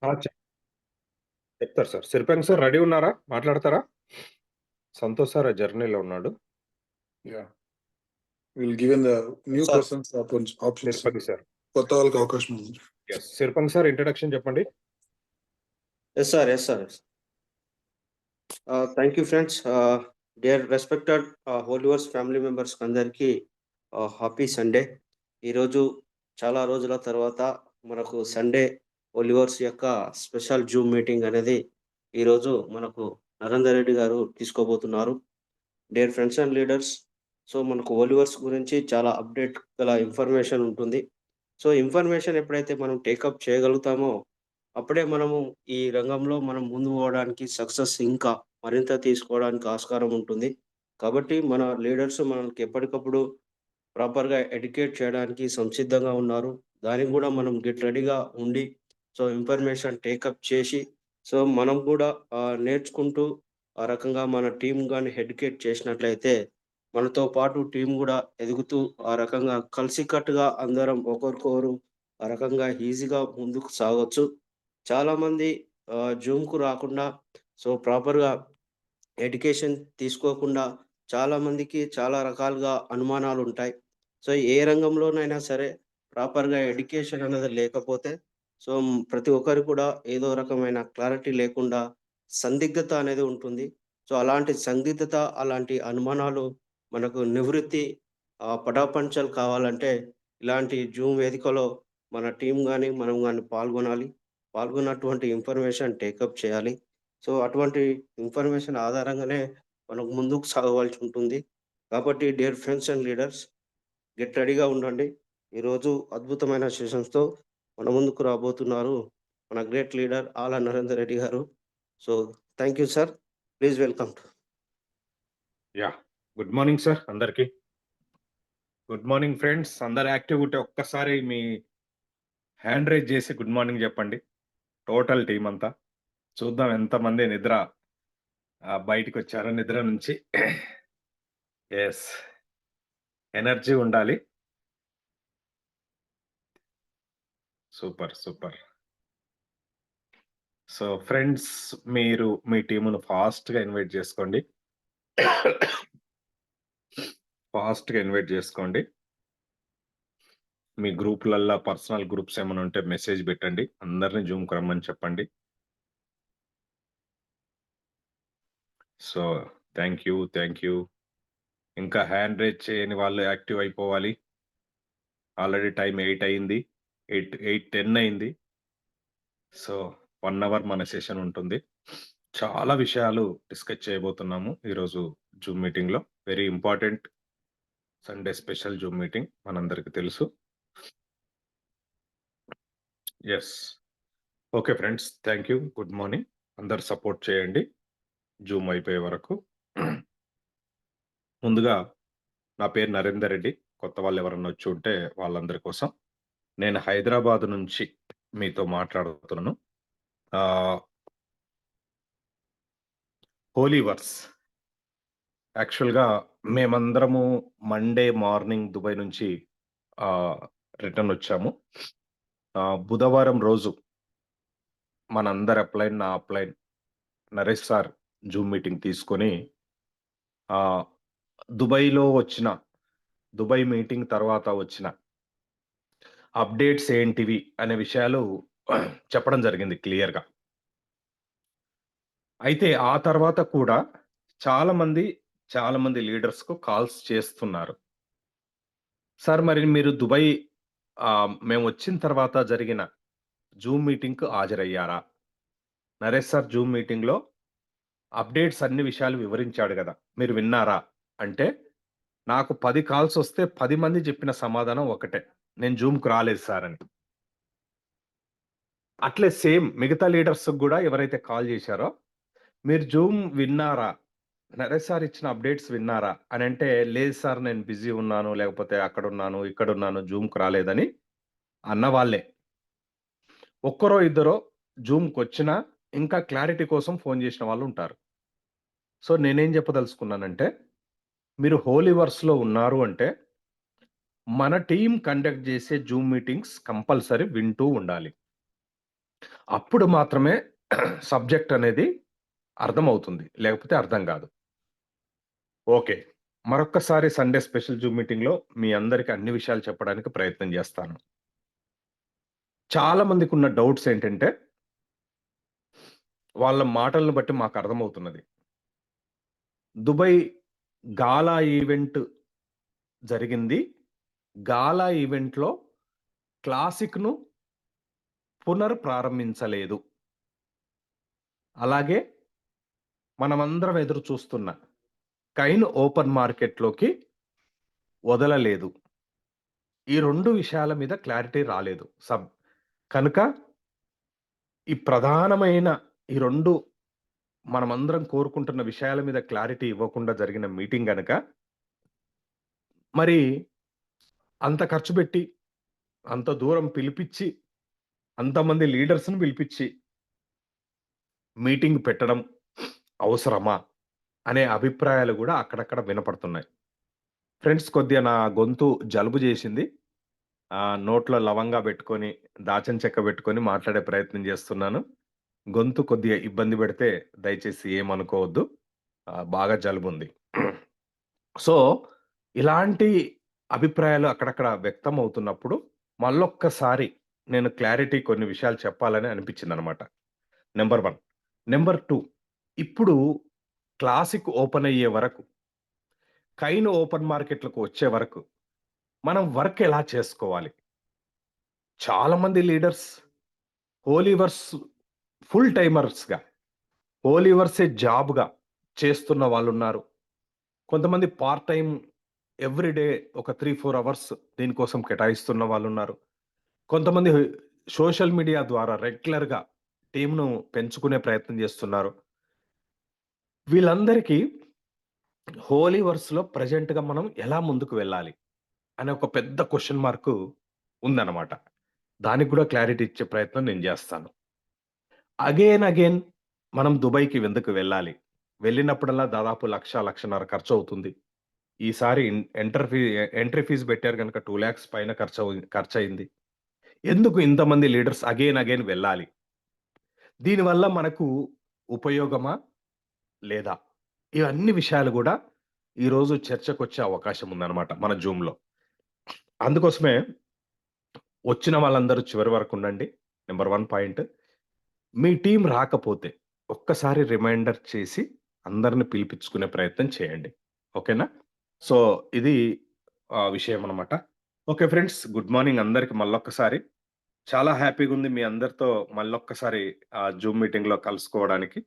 ఆ! చెప్తారు sir. సిరిపెంగ్ sir ready ఉన్నారా? మాట్లాడతారా? సంతోష్ సార్ జర్నీలో ఉన్నాడు. Yeah. We'll given the new Sir. persons options. Tirupati sir. కొత్త వాళ్ళకి అవకాశం ఉంది. యెస్. సిరిపెంగ్ సార్ ఇంట్రడక్షన్ చెప్పండి. Yes, sir. Yes, sir. Thank you, friends. Dear respected Holy Wars family members అందరికీ హ్యాపీ సండే. ఈరోజు చాలా రోజుల తర్వాత మనకు సండే హోలీ వార్స్ యొక్క స్పెషల్ జూమ్ మీటింగ్ అనేది ఈరోజు మనకు నరేందర్ రెడ్డి గారు తీసుకోబోతున్నారు. Dear friends and leaders, so మనకు హోలీ వార్స్ గురించి చాలా అప్డేట్ గల ఇన్ఫర్మేషన్ ఉంటుంది. సో ఇన్ఫర్మేషన్ ఎప్పుడైతే మనం టేకప్ చేయగలుగుతామో అప్పుడే మనము ఈ రంగంలో మనం ముందు పోవడానికి సక్సెస్ ఇంకా మరింత తీసుకోవడానికి ఆస్కారం ఉంటుంది. కాబట్టి మన లీడర్స్ మనకి ఎప్పటికప్పుడు ప్రాపర్‌గా ఎడ్యుకేట్ చేయడానికి సంసిద్ధంగా ఉన్నారు. దానికి గూడా మనం గెట్ రెడీగా ఉండి, సో ఇన్ఫర్మేషన్ టేకప్ చేసి, సో మనం గూడా నేర్చుకుంటూ ఆ రకంగా మన టీమ్ గాని ఎడ్యుకేట్ చేసినట్లయితే, మనతో పాటు టీమ్ గూడా ఎదుగుతూ ఆ రకంగా కలిసికట్టుగా అందరం ఒకరికొకరు ఆ రకంగా ఈజీగా ముందుకు సాగొచ్చు. చాలామంది జూమ్‌కు రాకుండా సో ప్రాపర్‌గా ఎడ్యుకేషన్ తీసుకోకుండా చాలామందికి చాలా రకాలుగా అనుమానాలుంటాయి. సో ఏ రంగంలోనైనా సరే ప్రాపర్‌గా ఎడ్యుకేషన్ అనేది లేకపోతే సో ప్రతి ఒక్కరికి కూడా ఏదో రకమైన క్లారిటీ లేకుండా సందిగ్ధత అనేది ఉంటుంది. సో అలాంటి సందిగ్ధత, అలాంటి అనుమానాలు మనకు నివృత్తి పటాపంచలు కావాలంటే ఇలాంటి జూమ్ వేదికలో మన టీమ్ గాని, మనం గాని పాల్గొనాలి. పాల్గొన్నటువంటి ఇన్ఫర్మేషన్ టేకప్ చేయాలి. సో అటువంటి ఇన్ఫర్మేషన్ ఆధారంగానే మనకు ముందుకు సాగవలసి ఉంటుంది. కాబట్టి dear friends and leaders, get రెడీగా ఉండండి. ఈరోజు అద్భుతమైన సెషన్స్‌తో మన ముందుకు రాబోతున్నారు మన గ్రేట్ లీడర్ ఆల నరేందర్ రెడ్డి గారు. So thank you sir. Please welcome. Yeah! Good morning sir అందరికి. Good morning friends. అందరూ యాక్టివ్‌గా ఉంటే ఒక్కసారి మీ హ్యాండ్ రైజ్ చేసి గుడ్ మార్నింగ్ చెప్పండి. టోటల్ టీమ్ అంతా. చూద్దాం ఎంతమంది బయటికొచ్చారో నిద్ర నుంచి. యెస్. ఎనర్జీ ఉండాలి. సూపర్. సూపర్. సో ఫ్రెండ్స్, మీరు మీ టీమును ఫాస్ట్‌గా ఇన్వైట్ చేసుకోండి. ఫాస్ట్‌గా ఇన్వైట్ చేసుకోండి. మీ గ్రూప్‌లల్లా పర్సనల్ గ్రూప్స్ ఏమైనా ఉంటే మెసేజ్ పెట్టండి. అందరిని జూమ్‌కి రమ్మని చెప్పండి. So thank you. Thank you. ఇంకా హ్యాండ్ రైజ్ చేయని వాళ్ళు యాక్టివ్ అయిపోవాలి. ఆల్రెడీ టైమ్ 8 అయింది. 8:10 అయింది. సో 1 అవర్ మన సెషన్ ఉంటుంది. చాలా విషయాలు డిస్కస్ చేయబోతున్నాము ఈరోజు జూమ్ మీటింగ్‌లో. Very important Sunday special Zoom meeting మనందరికి తెలుసు. Yes. Okay friends. Thank you. Good morning. అందరూ సపోర్ట్ చేయండి జూమ్ అయిపోయే వరకు. ముందుగా నా పేరు నరేందర్ రెడ్డి. కొత్త వాళ్ళు ఎవరన్నా వచ్చి ఉంటే వాళ్ళందరి కోసం. నేను హైదరాబాద్ నుంచి మీతో మాట్లాడుతున్నాను. హోలీ వర్స్ యాక్చువల్‌గా మేమందరము మండే మార్నింగ్ దుబాయ్ నుంచి రిటర్న్ వచ్చాము. బుధవారం రోజు మనందరి అప్లైన్, నా upline Naresh sir Zoom meeting తీసుకొని దుబాయ్ మీటింగ్ తర్వాత వచ్చిన అప్డేట్స్ ఏంటివి అనే విషయాలు చెప్పడం జరిగింది క్లియర్‌గా. అయితే ఆ తర్వాత కూడా చాలామంది లీడర్స్‌కు కాల్స్ చేస్తున్నారు. సార్ మరి మీరు దుబాయ్ మేమొచ్చిన తర్వాత జరిగిన జూమ్ మీటింగ్‌కు హాజరయ్యారా? నరేష్ సార్ జూమ్ మీటింగ్‌లో అప్డేట్స్ అన్ని విషయాలు వివరించాడు గదా! మీరు విన్నారా? అంటే నాకు 10 కాల్స్ వస్తే 10 మంది చెప్పిన సమాధానం ఒకటే. నేను జూమ్‌కి రాలేదు సార్ అని. అట్లే సేమ్ మిగతా లీడర్స్‌కి గూడా ఎవరైతే కాల్ చేశారో, మీరు జూమ్ విన్నారా? నరేష్ సార్ ఇచ్చిన అప్డేట్స్ విన్నారా? అనంటే, లేదు సార్ నేను బిజీ ఉన్నాను, లేకపోతే అక్కడున్నాను, ఇక్కడున్నాను, జూమ్‌కి రాలేదని అన్నవాళ్ళే. ఒక్కరో, ఇద్దరో జూమ్‌కొచ్చినా ఇంకా క్లారిటీ కోసం ఫోను చేసిన వాళ్ళుంటారు. సో, నేనేం చెప్పదలుచుకున్నానంటే, మీరు హోలీ వర్స్‌లో ఉన్నారు అంటే, మన టీమ్ కండక్ట్ చేసే జూమ్ మీటింగ్స్ కంపల్సరీ వింటూ ఉండాలి. అప్పుడు మాత్రమే సబ్జెక్ట్ అనేది అర్థమవుతుంది. లేకపోతే అర్థం కాదు. ఓకే. మరొక్కసారి సండే స్పెషల్ జూమ్ మీటింగ్‌లో మీ అందరికి అన్ని విషయాలు చెప్పడానికి ప్రయత్నం చేస్తాను. చాలా మందికున్న డౌట్స్ ఏంటంటే, వాళ్ళ మాటలను బట్టి మాకు అర్థమవుతున్నది. దుబాయ్ గాలా ఈవెంట్ జరిగింది. గాలా ఈవెంట్‌లో క్లాసిక్‌ను పునర్ప్రారంభించలేదు. అలాగే మనమందరం ఎదురు చూస్తున్న కైన్ ఓపెన్ మార్కెట్‌లోకి వదలలేదు. ఈ 2 విషయాల మీద క్లారిటీ రాలేదు. కనుక ఈ ప్రధానమైన ఈ 2 మనమందరం కోరుకుంటున్న విషయాల మీద క్లారిటీ ఇవ్వకుండా జరిగిన మీటింగ్ గనక మరి అంత ఖర్చు పెట్టి, అంత దూరం పిలిపిచ్చి, అంతమంది లీడర్స్‌ని పిలిపిచ్చి మీటింగ్ పెట్టడం అవసరమా? అనే అభిప్రాయాలు గూడా అక్కడక్కడ వినపడుతున్నాయి. ఫ్రెండ్స్, కొద్దిగా నా గొంతు జలుబు చేసింది. నోట్లో లవంగా పెట్టుకొని, దాచిన చెక్క పెట్టుకొని మాట్లాడే ప్రయత్నం చేస్తున్నాను. గొంతు కొద్దిగా ఇబ్బంది పెడితే దయచేసి ఏమనుకోవద్దు. బాగా జలుబుంది. సో, ఇలాంటి అభిప్రాయాలు అక్కడక్కడ వ్యక్తం అవుతున్నప్పుడు మళ్ళొక్కసారి నేను క్లారిటీ కొన్ని విషయాలు చెప్పాలని అనిపించిందనమాట. నంబర్ 1. నంబర్ 2, ఇప్పుడు క్లాసిక్ ఓపెన్ అయ్యే వరకు, కైన్ ఓపెన్ మార్కెట్‌లకు వచ్చే వరకు మనం వర్క్ ఎలా చేసుకోవాలి? చాలామంది లీడర్స్ హోలీవర్స్ ఫుల్ టైమర్స్‌గా, హోలీవర్సే జాబ్‌గా చేస్తున్న వాళ్ళున్నారు. కొంతమంది పార్ట్ టైమ్ ఎవ్రీ డే ఒక 3, 4 అవర్స్ దీనికోసం కేటాయిస్తున్న వాళ్ళున్నారు. కొంతమంది సోషల్ మీడియా ద్వారా రెగ్యులర్‌గా టీమ్‌ను పెంచుకునే ప్రయత్నం చేస్తున్నారు. వీళ్ళందరికీ హోలీవర్స్‌లో ప్రెజెంట్‌గా మనం ఎలా ముందుకు వెళ్ళాలి? అనే ఒక పెద్ద క్వెషన్ మార్క్ ఉందన్నమాట. దానికి కూడా క్లారిటీ ఇచ్చే ప్రయత్నం నేను చేస్తాను. అగైన్ మనం దుబాయ్‌కి ఎందుకు వెళ్ళాలి? వెళ్ళినప్పుడల్లా దాదాపు 1,00,000, 1,50,000 ఖర్చవుతుంది. ఈసారి ఎంట్రీ ఫీజ్ పెట్టారు గనుక 2,00,000 పైన ఖర్చయింది. ఎందుకు ఇంతమంది లీడర్స్ అగైన్ వెళ్ళాలి? దీనివల్ల మనకు ఉపయోగమా? లేదా? ఇవన్నీ విషయాలు గూడా ఈరోజు చర్చకొచ్చే అవకాశం ఉందన్నమాట మన జూమ్‌లో. అందుకోసమే వచ్చిన వాళ్ళందరూ చివరి వరకు ఉండండి. Number 1 point. మీ టీమ్ రాకపోతే ఒక్కసారి రిమైండర్ చేసి అందరిని పిలిపించుకునే ప్రయత్నం చేయండి. ఓకేనా? సో, ఇది విషయం అన్నమాట. ఓకే ఫ్రెండ్స్, గుడ్ మార్నింగ్ అందరికి మళ్ళొక్కసారి. చాలా హ్యాపీగుంది మీ అందరితో మళ్ళొక్కసారి జూమ్ మీటింగ్‌లో కలుసుకోవడానికి.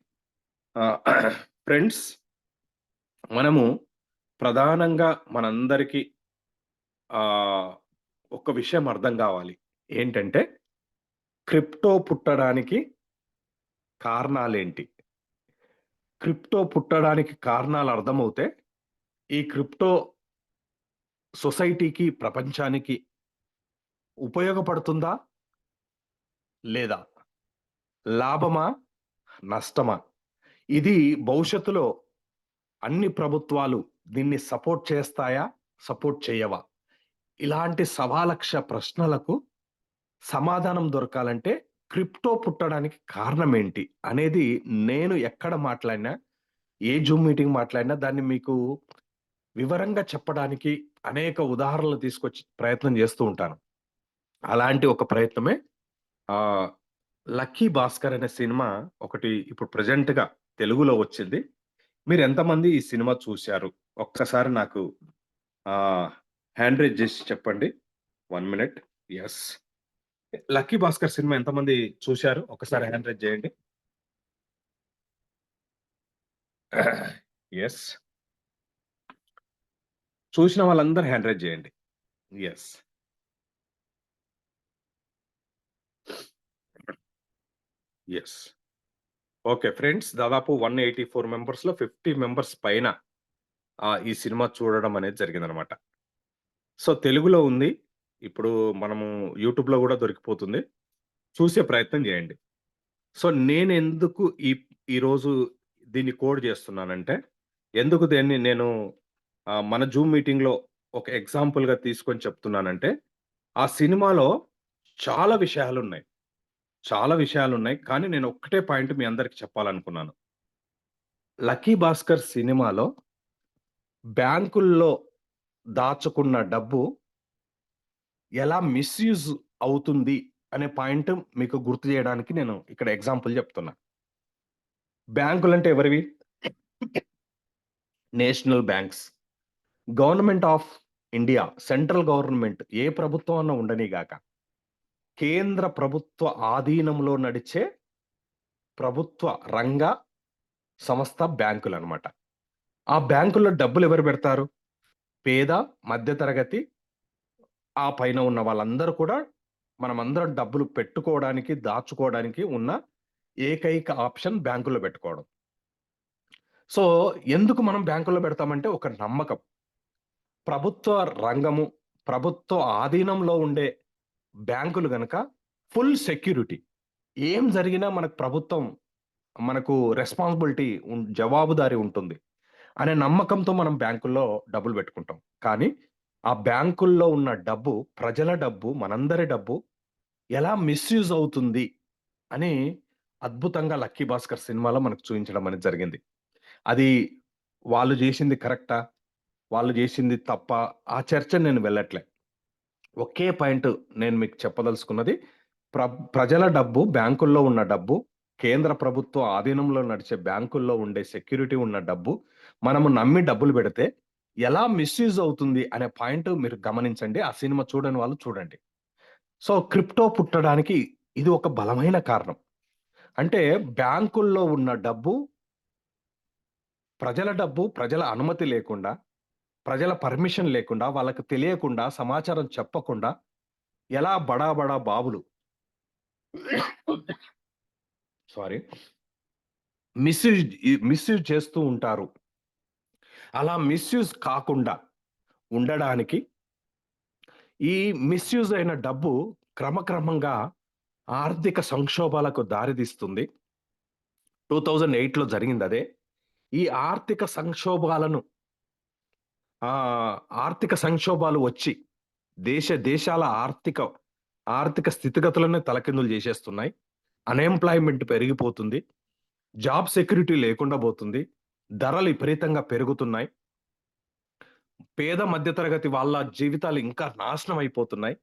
ఆహ్, ఫ్రెండ్స్, మనము ప్రధానంగా మనందరికీ ఆహ్, ఒక విషయం అర్థం గావాలి. ఏంటంటే, క్రిప్టో పుట్టడానికి కారణాలేంటి? క్రిప్టో పుట్టడానికి కారణాలు అర్థమవుతే, ఈ క్రిప్టో సొసైటీకి, ప్రపంచానికి ఉపయోగపడుతుందా? లేదా? లాభమా? నష్టమా? ఇది భవిష్యత్తులో అన్ని ప్రభుత్వాలు దీన్ని సపోర్ట్ చేస్తాయా? సపోర్ట్ చేయవా? ఇలాంటి సవాలక్ష ప్రశ్నలకు సమాధానం దొరకాలంటే క్రిప్టో పుట్టడానికి కారణమేంటి? అనేది నేను ఎక్కడ మాట్లాడినా, ఏ జూమ్ మీటింగ్ మాట్లాడినా దాన్ని మీకు వివరంగా చెప్పడానికి అనేక ఉదాహరణలు తీసుకొచ్చి ప్రయత్నం చేస్తూ ఉంటాను. అలాంటి ఒక ప్రయత్నమే ఆహ్, 'లక్కీ భాస్కర్' అనే సినిమా ఒకటి ఇప్పుడు ప్రెజెంట్‌గా తెలుగులో వచ్చింది. మీరెంతమంది ఈ సినిమా చూసారు? ఒక్కసారి నాకు ఆహ్, హ్యాండ్ రైజ్ చేసి చెప్పండి. 1 minute. Yes. 'Lucky Bhaskar' cinema ఎంతమంది చూసారు? ఒకసారి హ్యాండ్ రైజ్ చేయండి. యెస్. చూసిన వాళ్ళందరూ హ్యాండ్ రైజ్ చేయండి. యెస్. యెస్. ఓకే ఫ్రెండ్స్, దాదాపు 184 మెంబర్స్‌లో 50 మెంబర్స్ పైన ఈ సినిమా చూడడం అనేది జరిగిందనమాట. సో, తెలుగులో ఉంది. ఇప్పుడు మనము యూట్యూబ్‌లో గూడా దొరికిపోతుంది. చూసే ప్రయత్నం జేయండి. సో, నేనెందుకు ఈరోజు దీన్ని కోడ్ జేస్తున్నానంటే, ఎందుకు దీన్ని నేను మన జూమ్ మీటింగ్‌లో ఒక ఎగ్జాంపుల్‌గా తీసుకొని చెప్తున్నానంటే, ఆ సినిమాలో చాలా విషయాలున్నాయి. చాలా విషయాలున్నాయి. కానీ నేను ఒక్కటే పాయింట్ మీ అందరికి చెప్పాలనుకున్నాను. 'లక్కీ భాస్కర్' సినిమాలో బ్యాంకుల్లో దాచుకున్న డబ్బు ఎలా మిస్‌యూజ్ అవుతుంది అనే పాయింట్ మీకు గుర్తు చేయడానికి నేను ఇక్కడ ఎగ్జాంపుల్ చెప్తున్నా. బ్యాంకులంటే ఎవరివి? National banks. Government of India, central government ఏ ప్రభుత్వం అన్నా ఉండనిగాక, కేంద్ర ప్రభుత్వ ఆధీనంలో నడిచే ప్రభుత్వ రంగ సంస్థ బ్యాంకులనమాట. ఆ బ్యాంకుల్లో డబ్బులు ఎవరు పెడతారు? పేద, మధ్య తరగతి, ఆ పైన ఉన్న వాళ్ళందరూ కూడా మనమందరం డబ్బులు పెట్టుకోవడానికి, దాచుకోవడానికి ఉన్న ఏకైక ఆప్షన్ బ్యాంకుల్లో పెట్టుకోవడం. సో, ఎందుకు మనం బ్యాంకుల్లో పెడతామంటే ఒక నమ్మకం. ప్రభుత్వ రంగము, ప్రభుత్వ ఆధీనంలో ఉండే బ్యాంకులు గనక ఫుల్ సెక్యూరిటీ. ఏం జరిగినా మనకు ప్రభుత్వం మనకు రెస్పాన్సిబిలిటీ జవాబుదారీ ఉంటుంది అనే నమ్మకంతో మనం బ్యాంకుల్లో డబ్బులు పెట్టుకుంటాం. కానీ ఆ బ్యాంకుల్లో ఉన్న డబ్బు, ప్రజల డబ్బు, మనందరి డబ్బు ఎలా మిస్‌యూజ్ అవుతుంది అని అద్భుతంగా 'లక్కీ భాస్కర్' సినిమాలో మనకు చూయించడం అనేది జరిగింది. అది వాళ్ళు జేసింది కరెక్టా? వాళ్ళు జేసింది తప్పా? ఆ చర్చ నేను వెళ్ళట్లే. ఒకే పాయింట్ నేను మీకు చెప్పదలుచుకున్నది. ప్రజల డబ్బు, బ్యాంకుల్లో ఉన్న డబ్బు, కేంద్ర ప్రభుత్వ ఆధీనంలో నడిచే బ్యాంకుల్లో ఉండే సెక్యూరిటీ ఉన్న డబ్బు, మనము నమ్మి డబ్బులు పెడితే ఎలా మిస్‌యూజ్ అవుతుంది అనే పాయింట్ మీరు గమనించండి. ఆ సినిమా చూడని వాళ్ళు చూడండి. సో, క్రిప్టో పుట్టడానికి ఇది ఒక బలమైన కారణం. అంటే బ్యాంకుల్లో ఉన్న డబ్బు, ప్రజల డబ్బు, ప్రజల అనుమతి లేకుండా, ప్రజల పర్మిషన్ లేకుండా, వాళ్ళకి తెలియకుండా, సమాచారం చెప్పకుండా ఎలా బడా బడా బాబులు సారీ మిస్‌యూజ్ చేస్తూ ఉంటారు. అలా మిస్‌యూజ్ కాకుండా ఉండడానికి ఈ మిస్‌యూజ్ అయిన డబ్బు క్రమక్రమంగా ఆర్థిక సంక్షోభాలకు దారితీస్తుంది. 2008లో జరిగిందదే. ఈ ఆర్థిక సంక్షోభాలు వచ్చి దేశాల ఆర్థిక స్థితిగతులనే తలకిందులు చేసేస్తున్నాయి. అన్‌ఎంప్లాయ్‌మెంట్ పెరిగిపోతుంది. జాబ్ సెక్యూరిటీ లేకుండా పోతుంది. ధరలు విపరీతంగా పెరుగుతున్నాయి. పేద మధ్య తరగతి వాళ్ళ జీవితాలు ఇంకా నాశనం అయిపోతున్నాయి.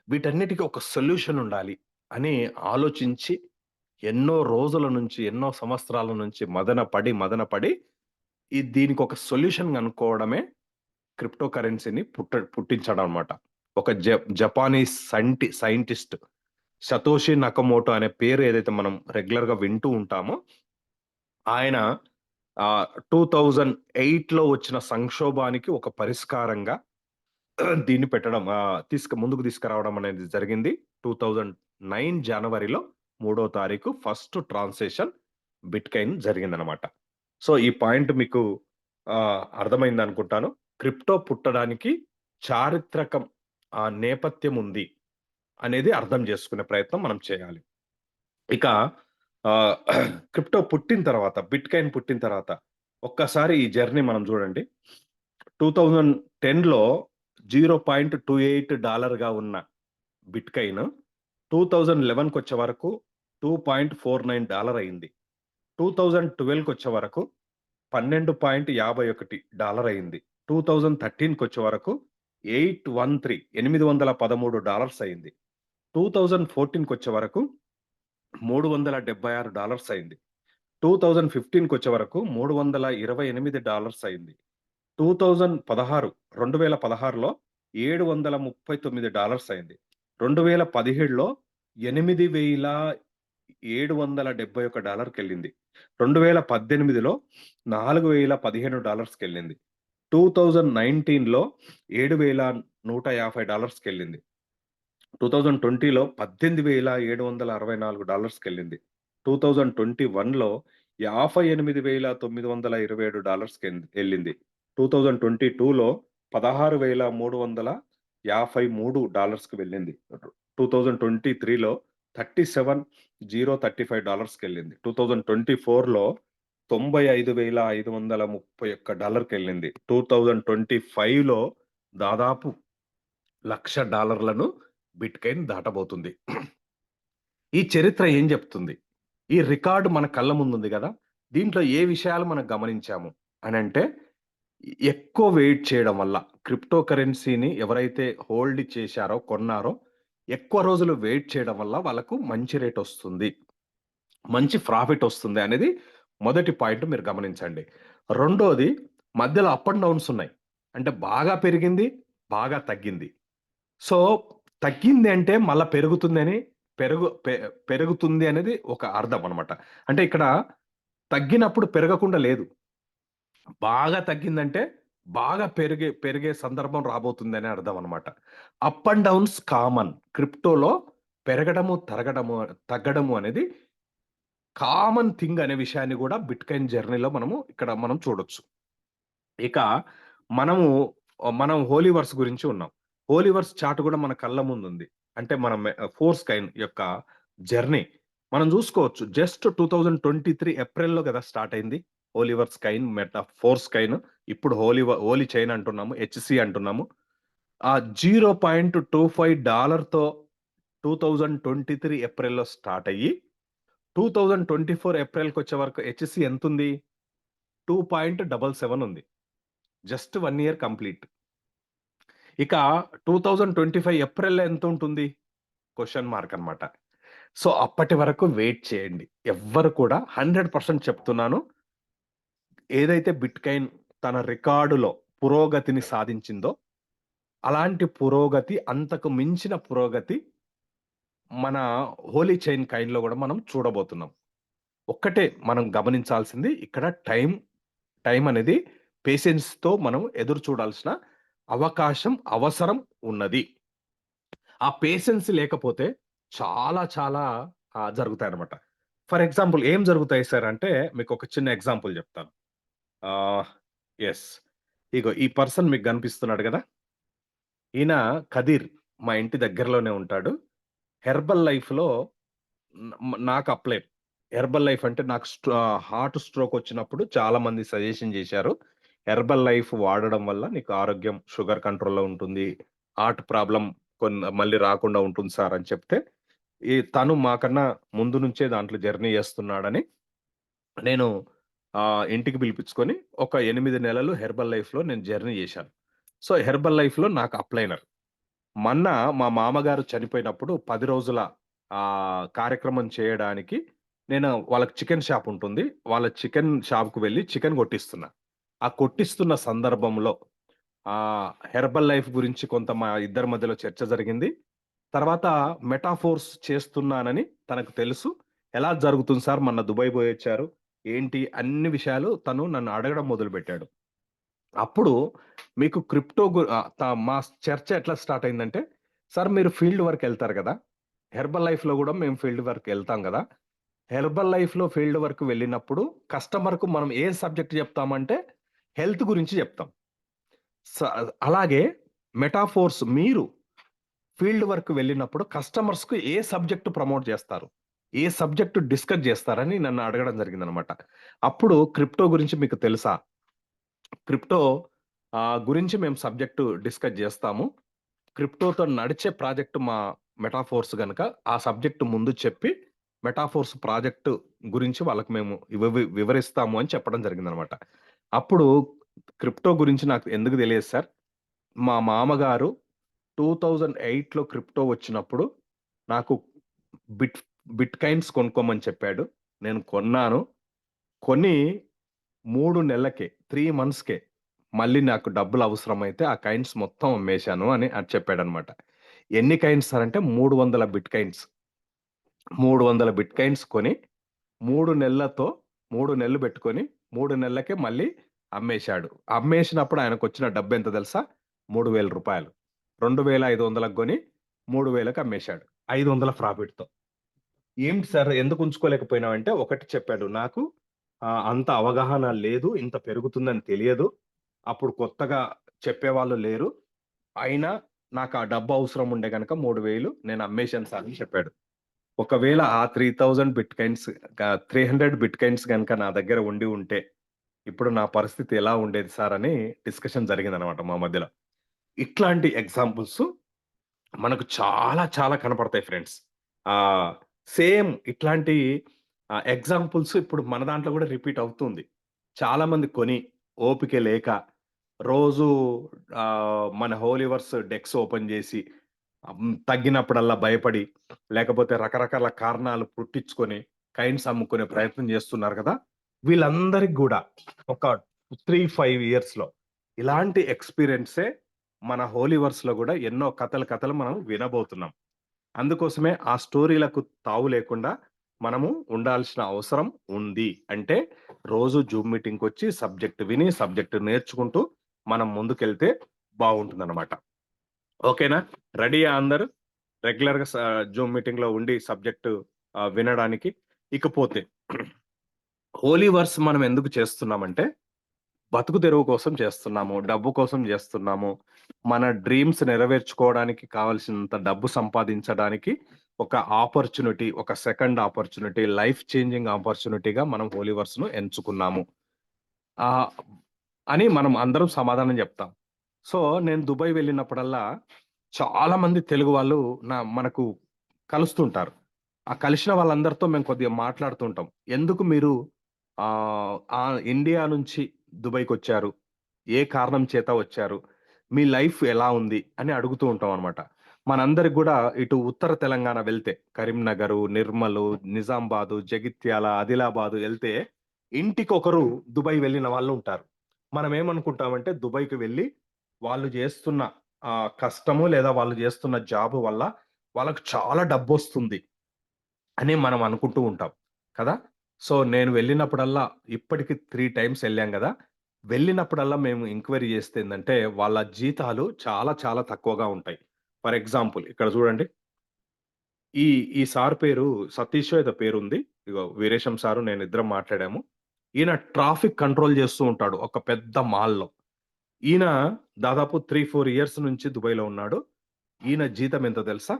వీటన్నిటికి ఒక సొల్యూషన్ ఉండాలి అని ఆలోచించి ఎన్నో రోజుల నుంచి, ఎన్నో సంవత్సరాల నుంచి మదన పడి దీనికి ఒక సొల్యూషన్ కనుక్కోవడమే క్రిప్టో కరెన్సీని పుట్టించడం అన్నమాట. ఒక జపానీస్ సైంటిస్ట్ సతోషి నకమోటో అనే పేరు ఏదైతే మనం రెగ్యులర్‌గా వింటూ ఉంటామో, ఆయన 2008లో వచ్చిన సంక్షోభానికి ఒక పరిష్కారంగా దీన్ని పెట్టడం ముందుకు తీసుకురావడం అనేది జరిగింది. 2009 జనవరిలో 3వ తారీఖు ఫస్ట్ ట్రాన్సాక్షన్ బిట్‌కాయిన్ జరిగిందనమాట. సో, ఈ పాయింట్ మీకు అర్థమైందనుకుంటాను. క్రిప్టో పుట్టడానికి చారిత్రకం నేపథ్యం ఉంది అనేది అర్థం చేసుకునే ప్రయత్నం మనం చేయాలి. ఇక క్రిప్టో పుట్టిన తర్వాత, బిట్‌కాయిన్ పుట్టిన తర్వాత ఒక్కసారి ఈ జర్నీ మనం చూడండి. 2010లో $0.28 ఉన్న బిట్‌కాయిన్ 2011కొచ్చే వరకు $2.49 అయింది. 2012కొచ్చే వరకు $12.51 అయింది. 2013కొచ్చే వరకు $813 అయింది. 2014కొచ్చే వరకు $376 అయింది. 2015కొచ్చే వరకు $328 అయింది. 2016లో $739 అయింది. 2017లో $8,771కెళ్ళింది. 2018లో $4,015కెళ్ళింది. 2019లో $7,150కెళ్ళింది. 2020లో $18,764కెళ్ళింది. 2021లో $58,927 2022లో $16,353కి వెళ్ళింది. 2023లో $37,035కెళ్ళింది. 2024లో $95,531కెళ్ళింది. 2025లో దాదాపు $1,00,000 బిట్‌కాయిన్ దాటబోతుంది. ఈ చరిత్ర ఏం చెప్తుంది? ఈ రికార్డ్ మన కళ్ళ ముందుంది గదా! దీంట్లో ఏ విషయాలు మనం గమనించాము అనంటే, ఎక్కువ వెయిట్ చేయడం వల్ల క్రిప్టో కరెన్సీని ఎవరైతే హోల్డ్ చేశారో, కొన్నారో, ఎక్కువ రోజులు వెయిట్ చేయడం వల్ల వాళ్ళకు మంచి రేటొస్తుంది. మంచి ప్రాఫిట్ వస్తుంది అనేది మొదటి పాయింట్ మీరు గమనించండి. రెండోది మధ్యలో అప్ అండ్ డౌన్స్ ఉన్నాయి. అంటే బాగా పెరిగింది, బాగా తగ్గింది. సో, తగ్గింది అంటే మళ్ళా పెరుగుతుందని పెరుగు పె పెరుగుతుంది అనేది ఒక అర్థం అన్నమాట. అంటే ఇక్కడ తగ్గినప్పుడు పెరగకుండా లేదు. బాగా తగ్గిందంటే బాగా పెరిగే సందర్భం రాబోతుందని అర్థం అన్నమాట. Up and downs common. క్రిప్టోలో పెరగడము, తగ్గడము అనేది కామన్ థింగ్ అనే విషయాన్ని గూడా బిట్‌కాయిన్ జర్నీలో మనం చూడొచ్చు. ఇక మనము మనం హోలీవర్స్ గురించి ఉన్నాం. హోలీవర్స్ చార్ట్ గూడా మన కళ్ళ ముందుంది. అంటే మనం ఫోర్స్ కైన్ యొక్క జర్నీ మనం జూసుకోవచ్చు. జస్ట్ 2023 ఏప్రిల్‌లో గదా స్టార్ట్ అయింది. హోలీవర్స్ కైన్, ఫోర్స్ కైన్. ఇప్పుడు హోలీ చైన్ అంటున్నాము. హెచ్‌సి అంటున్నాము. ఆ $0.25తో 2023 ఏప్రిల్‌లో స్టార్ట్ అయ్యి 2024 ఏప్రిల్‌కొచ్చే వరకు హెచ్‌సి ఎంతుంది? 2.77 ఉంది. Just 1 year complete. ఇక 2025 ఏప్రిల్‌లో ఎంతుంటుంది? క్వెషన్ మార్క్ అన్నమాట. సో, అప్పటి వరకు వెయిట్ చేయండి. ఎవ్వరు కూడా 100% చెప్తున్నాను. ఏదైతే బిట్‌కాయిన్ తన రికార్డులో పురోగతిని సాధించిందో, అలాంటి పురోగతి అంతకు మించిన పురోగతి మన హోలీ చైన్ కాయిన్‌లో గూడా మనం చూడబోతున్నాం. ఒక్కటే మనం గమనించాల్సింది ఇక్కడ టైం అనేది పేషెన్స్‌తో మనం ఎదురు చూడాల్సిన అవసరం ఉన్నది. ఆ పేషెన్స్ లేకపోతే చాలా జరుగుతాయన్నమాట. ఫర్ ఎగ్జాంపుల్ ఏం జరుగుతాయి సార్ అంటే మీకొక చిన్న ఎగ్జాంపుల్ జెప్తాను. ఆహ్, యెస్. ఇగో ఈ పర్సన్ మీకు గనిపిస్తున్నాడు గదా! ఈయన కదీర్ మా ఇంటి దగ్గరలోనే ఉంటాడు. హెర్బల్ లైఫ్‌లో నాకు అప్లై. హెర్బల్ లైఫ్ అంటే నాకు హార్ట్ స్ట్రోక్ వచ్చినప్పుడు చాలా మంది సజెషన్ చేశారు. హెర్బల్ లైఫ్ వాడడం వల్ల నీకు ఆరోగ్యం షుగర్ కంట్రోల్‌లో ఉంటుంది. హార్ట్ ప్రాబ్లమ్ మళ్ళీ రాకుండా ఉంటుంది సార్ అని చెప్తే, తను మాకన్నా ముందు నుంచే దాంట్లో జర్నీ చేస్తున్నాడని నేను ఇంటికి పిలిపించుకొని ఒక 8 నెలలు హెర్బల్ లైఫ్‌లో నేను జర్నీ చేశాను. సో, హెర్బల్ లైఫ్‌లో నాకు అప్లైనర్. మొన్న మా మామగారు చనిపోయినప్పుడు 10 రోజుల కార్యక్రమం చేయడానికి వాళ్ళకి చికెన్ షాప్ ఉంటుంది. వాళ్ళ చికెన్ షాప్‌కి వెళ్లి చికెన్ కొట్టిస్తున్నా. ఆ కొట్టిస్తున్న సందర్భంలో హెర్బల్ లైఫ్ గురించి కొంత మా ఇద్దరి మధ్యలో చర్చ జరిగింది. తర్వాత మెటాఫోర్స్ చేస్తున్నానని తనకు తెలుసు. ఎలా జరుగుతుంది సార్? మొన్న దుబాయ్ పోయొచ్చారు. ఏంటి? అన్ని విషయాలు తను నన్ను అడగడం మొదలుపెట్టాడు. అప్పుడు మీకు క్రిప్టో గు ఆహ్, త మా చర్చ ఎట్లా స్టార్ట్ అయిందంటే, "సార్ మీరు ఫీల్డ్ వర్క్ ఎళ్తారు గదా! హెర్బల్ లైఫ్‌లో గూడా మేము ఫీల్డ్ వర్క్ ఎళ్తాం గదా! హెర్బల్ లైఫ్‌లో ఫీల్డ్ వర్క్ వెళ్ళినప్పుడు కస్టమర్‌కు మనం ఏ సబ్జెక్ట్ జెప్తామంటే, హెల్త్ గురించి జెప్తాం. స అలాగే మెటాఫోర్స్ మీరు ఫీల్డ్ వర్క్ వెళ్ళినప్పుడు కస్టమర్స్‌కి ఏ సబ్జెక్ట్ ప్రమోట్ జేస్తారు? ఏ సబ్జెక్ట్ డిస్కస్ జేస్తారని నన్ను అడగడం జరిగిందనమాట. అప్పుడు క్రిప్టో గురించి మీకు తెలుసా? క్రిప్టో గురించి మేము సబ్జెక్ట్ డిస్కస్ జేస్తాము. క్రిప్టోతో నడిచే ప్రాజెక్ట్ మా మెటాఫోర్స్ గనక, ఆ సబ్జెక్ట్ ముందు చెప్పి, మెటాఫోర్స్ ప్రాజెక్ట్ గురించి వాళ్ళకి మేము వివరిస్తాము అని చెప్పడం జరిగిందనమాట. అప్పుడు క్రిప్టో గురించి నాకు ఎందుకు తెలియదు సార్. మా మామగారు 2008లో క్రిప్టో వచ్చినప్పుడు నాకు బిట్ బిట్‌కాయిన్స్ కొనుక్కోమని చెప్పాడు. నేను కొన్నాను. కొని 3 నెలలకే, 3 మంత్స్‌కే మళ్ళీ నాకు డబ్బులు అవసరమైతే ఆ కాయిన్స్ మొత్తం అమ్మేశాను అని చెప్పాడన్నమాట. ఎన్ని కాయిన్స్ సార్ అంటే 300 బిట్‌కాయిన్స్. 300 బిట్‌కాయిన్స్ కొని 3 నెలలతో 3 నెలలు పెట్టుకొని 3 నెలలకే మళ్ళీ అమ్మేశాడు. అమ్మేసినప్పుడు ఆయనకొచ్చిన డబ్బెంత తెలుసా? రూ. 3000. 2500కి కొని 3000కి అమ్మేశాడు. 500 ప్రాఫిట్‌తో. ఏంటి సార్ ఎందుకు ఉంచుకోలేకపోయినావంటే, ఒకటి చెప్పాడు. నాకు అంత అవగాహన లేదు. ఇంత పెరుగుతుందని తెలియదు. అప్పుడు కొత్తగా చెప్పేవాళ్ళు లేరు. అయినా నాకు ఆ డబ్బు అవసరం ఉండే గనక 3000 నేను అమ్మేశాను సార్ అని చెప్పాడు. ఒకవేళ ఆ 3000 బిట్‌కాయిన్స్ 300 బిట్‌కాయిన్స్ గనక నా దగ్గర ఉండి ఉంటే, ఇప్పుడు నా పరిస్థితి ఎలా ఉండేది సార్ అని డిస్కషన్ జరిగిందనమాట మా మధ్యలో. ఇట్లాంటి ఎగ్జాంపుల్స్ మనకు చాలా కనపడతాయి ఫ్రెండ్స్. ఆహ్, సేమ్ ఇట్లాంటి ఎగ్జాంపుల్స్ ఇప్పుడు మన దాంట్లో కూడా రిపీట్ అవుతుంది. చాలామంది కొని, ఓపిక లేక, రోజు మన హోలీవర్స్ డెక్స్ ఓపెన్ చేసి, తగ్గినప్పుడల్లా భయపడి, లేకపోతే రకరకాల కారణాలు పుట్టించుకొని, కాయిన్స్ అమ్ముకునే ప్రయత్నం చేస్తున్నారు కదా! వీళ్ళందరికి గూడా ఒక 3, 5 ఇయర్స్‌లో ఇలాంటి ఎక్స్‌పీరియన్సే మన హోలీవర్స్‌లో గూడా ఎన్నో కథలు మనం వినబోతున్నాం. అందుకోసమే ఆ స్టోరీలకు తావు లేకుండా మనము ఉండాల్సిన అవసరం ఉంది. అంటే రోజు జూమ్ మీటింగ్‌కొచ్చి సబ్జెక్ట్ విని, సబ్జెక్ట్ నేర్చుకుంటూ మనం ముందుకెళ్తే బావుంటుందన్నమాట. ఓకేనా? రెడీయా అందరూ? రెగ్యులర్‌గా జూమ్ మీటింగ్‌లో ఉండి సబ్జెక్ట్ వినడానికి. ఇకపోతే హోలీవర్స్ మనం ఎందుకు చేస్తున్నామంటే బతుకు తెరువు కోసం చేస్తున్నాము. డబ్బు కోసం చేస్తున్నాము. మన డ్రీమ్స్ నెరవేర్చుకోవడానికి కావాల్సినంత డబ్బు సంపాదించడానికి ఒక ఆపర్చునిటీ, ఒక సెకండ్ ఆపర్చునిటీ, లైఫ్ చేంజింగ్ ఆపర్చునిటీగా మనం హోలీవర్స్‌ను ఎంచుకున్నాము. ఆహ్, అని మనం అందరం సమాధానం చెప్తాం. సో, నేను దుబాయ్ వెళ్ళినప్పుడల్లా చాలా మంది తెలుగు వాళ్ళు మనకు కలుస్తుంటారు. ఆ కలిసిన వాళ్ళందరితో మేము కొద్దిగా మాట్లాడుతుంటాం. ఎందుకు మీరు ఇండియా నుంచి దుబాయ్‌కొచ్చారు? ఏ కారణం చేత వచ్చారు? మీ లైఫ్ ఎలా ఉంది? అని అడుగుతూ ఉంటామనమాట. మనందరికి గూడా ఇటు ఉత్తర తెలంగాణ వెళ్తే కరీంనగరు, నిర్మలు, నిజామాబాదు, జగిత్యాల, ఆదిలాబాదు ఎళ్తే ఇంటికొకరు దుబాయ్ వెళ్ళిన వాళ్ళుంటారు. మనమేమనుకుంటామంటే దుబాయ్‌కి వెళ్లి వాళ్ళు జేస్తున్న కష్టము లేదా వాళ్ళు జేస్తున్న జాబు వల్ల వాళ్ళకు చాలా డబ్బొస్తుంది అని మనం అనుకుంటూ ఉంటాం. కదా! సో, నేను వెళ్ళినప్పుడల్లా ఇప్పటికి 3 టైమ్స్ ఎళ్ళాం గదా! వెళ్ళినప్పుడల్లా మేము ఎంక్వైరీ చేస్తే ఏందంటే, వాళ్ళ జీతాలు చాలా తక్కువగా ఉంటాయి. ఫర్ ఎగ్జాంపుల్ ఇక్కడ చూడండి. ఈ ఈ సార్ పేరు సతీషో ఏదో పేరుంది. ఇగో వీరేశం సారు నేనిద్దరం మాట్లాడాము. ఈయన ట్రాఫిక్ కంట్రోల్ చేస్తూ ఉంటాడు ఒక పెద్ద మాల్‌లో. ఈయన దాదాపు 3, 4 ఇయర్స్ నుంచి దుబాయ్‌లో ఉన్నాడు. ఈయన జీతం ఎంతో తెలుసా?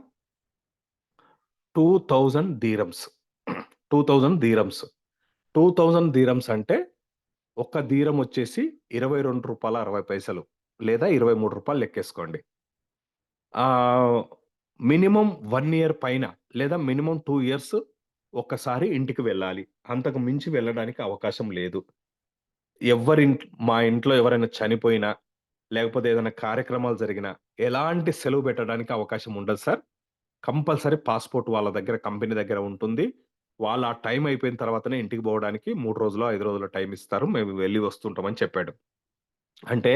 2000 దీరమ్స్. 2000 దీరమ్స్. 2000 దీరమ్స్ అంటే ఒక్క దీరం వచ్చేసి రూ. 22.60 లేదా రూ. 23 లెక్కేసుకోండి. ఆహ్, మినిమమ్ 1 ఇయర్ పైన లేదా మినిమమ్ 2 ఇయర్స్ ఒక్కసారి ఇంటికి వెళ్ళాలి. అంతకు మించి వెళ్ళడానికి అవకాశం లేదు. మా ఇంట్లో ఎవరైనా చనిపోయినా, లేకపోతే ఏదైనా కార్యక్రమాలు జరిగినా, ఎలాంటి సెలవు పెట్టడానికి అవకాశం ఉండదు సార్. కంపల్సరీ పాస్‌పోర్ట్ వాళ్ళ దగ్గర కంపెనీ దగ్గర ఉంటుంది. వాళ్ళు ఆ టైం అయిపోయిన తర్వాతనే ఇంటికి పోవడానికి 3 రోజులో, 5 రోజులో టైమ్ ఇస్తారు. మేము వెళ్లి వస్తుంటామని చెప్పాడు. అంటే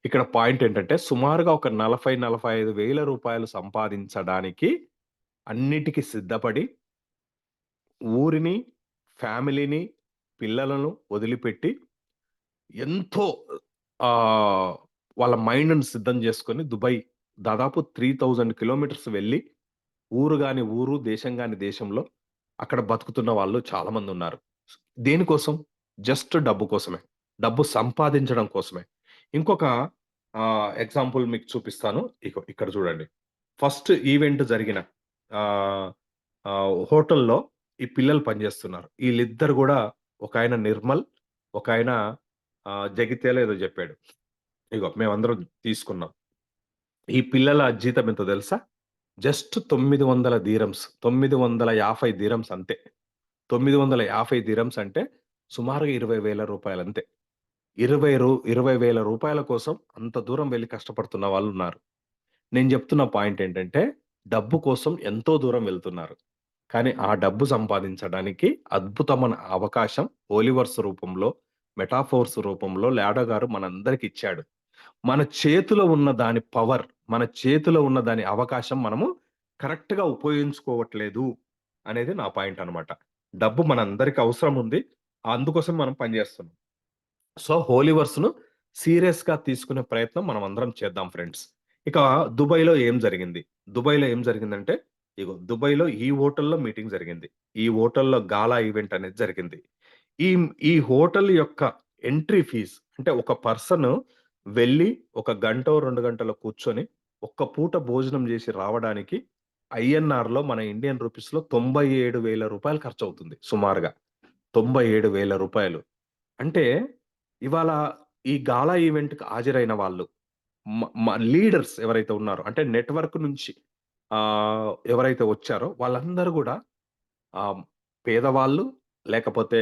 ఇక్కడ పాయింట్ ఏంటంటే సుమారుగా ఒక 40, 45 వేల రూపాయలు సంపాదించడానికి అన్నిటికి సిద్ధపడి ఊరిని, ఫ్యామిలీని, పిల్లలను వదిలిపెట్టి ఎంతో ఆహ్, వాళ్ళ మైండ్‌ని సిద్ధం చేసుకొని దుబాయ్ దాదాపు 3000 కిలోమీటర్స్ వెళ్లి ఊరు గాని ఊరు, దేశం గాని దేశంలో అక్కడ బతుకుతున్న వాళ్ళు చాలా మందున్నారు. దేనికోసం? జస్ట్ డబ్బు కోసమే. డబ్బు సంపాదించడం కోసమే. ఇంకొక ఎగ్జాంపుల్ మీకు చూపిస్తాను. ఇగో ఇక్కడ చూడండి. ఫస్ట్ ఈవెంట్ జరిగిన ఆహ్, హోటల్‌లో ఈ పిల్లలు పనిచేస్తున్నారు. ఈళ్ళిద్దరు గూడా ఒకాయన నిర్మల్, ఒకాయన జగిత్యాలో ఏదో జెప్పాడు. ఇగో మేమందరం తీసుకున్నాం. ఈ పిల్లల జీతం ఎంతో తెలుసా? Just 900 dirhams. 950 దీరమ్స్ అంతే. 950 దీరమ్స్ అంటే సుమారుగా రూ. 20,000 అంతే. 20,000 కోసం అంత దూరం వెళ్లి కష్టపడుతున్న వాళ్ళున్నారు. నేను జెప్తున్న పాయింట్ ఏంటంటే, డబ్బు కోసం ఎంతో దూరం వెళ్తున్నారు. కానీ ఆ డబ్బు సంపాదించడానికి అద్భుతమైన అవకాశం ఓలివర్స్ రూపంలో, మెటాఫోర్స్ రూపంలో లాడో గారు మనందరికిచ్చాడు. మన చేతిలో ఉన్న దాని పవర్, మన చేతిలో ఉన్న దాని అవకాశం మనము కరెక్ట్‌గా ఉపయోగించుకోవట్లేదు అనేది నా పాయింట్ అన్నమాట. డబ్బు మనందరికి అవసరం ఉంది. అందుకోసం మనం పని జేస్తున్నాం. సో, హోలీవర్స్‌ను సీరియస్‌గా తీసుకునే ప్రయత్నం మనమందరం చేద్దాం ఫ్రెండ్స్. ఇక దుబాయ్‌లో ఏం జరిగింది? దుబాయ్‌లో ఏం జరిగిందంటే, ఇగో దుబాయ్‌లో ఈ హోటల్‌లో మీటింగ్ జరిగింది. ఈ హోటల్‌లో గాలా ఈవెంట్ అనేది జరిగింది. ఈ ఈ హోటల్ యొక్క ఎంట్రీ ఫీజ్ అంటే ఒక పర్సన్ వెళ్లి ఒక గంటో, 2 గంటలో కూర్చొని ఒక్క పూట భోజనం జేసి రావడానికి ఐఎన్ఆర్‌లో మన ఇండియన్ రూపీస్‌లో రూ. 97,000 ఖర్చవుతుంది సుమారుగా. రూ. 97,000 అంటే ఇవాళ ఈ గాలా ఈవెంట్‌కి హాజరైన వాళ్ళు లీడర్స్ ఎవరైతే ఉన్నారో అంటే నెట్‌వర్క్ నుంచి ఎవరైతే వచ్చారో వాళ్ళందరూ గూడా పేదవాళ్ళు, లేకపోతే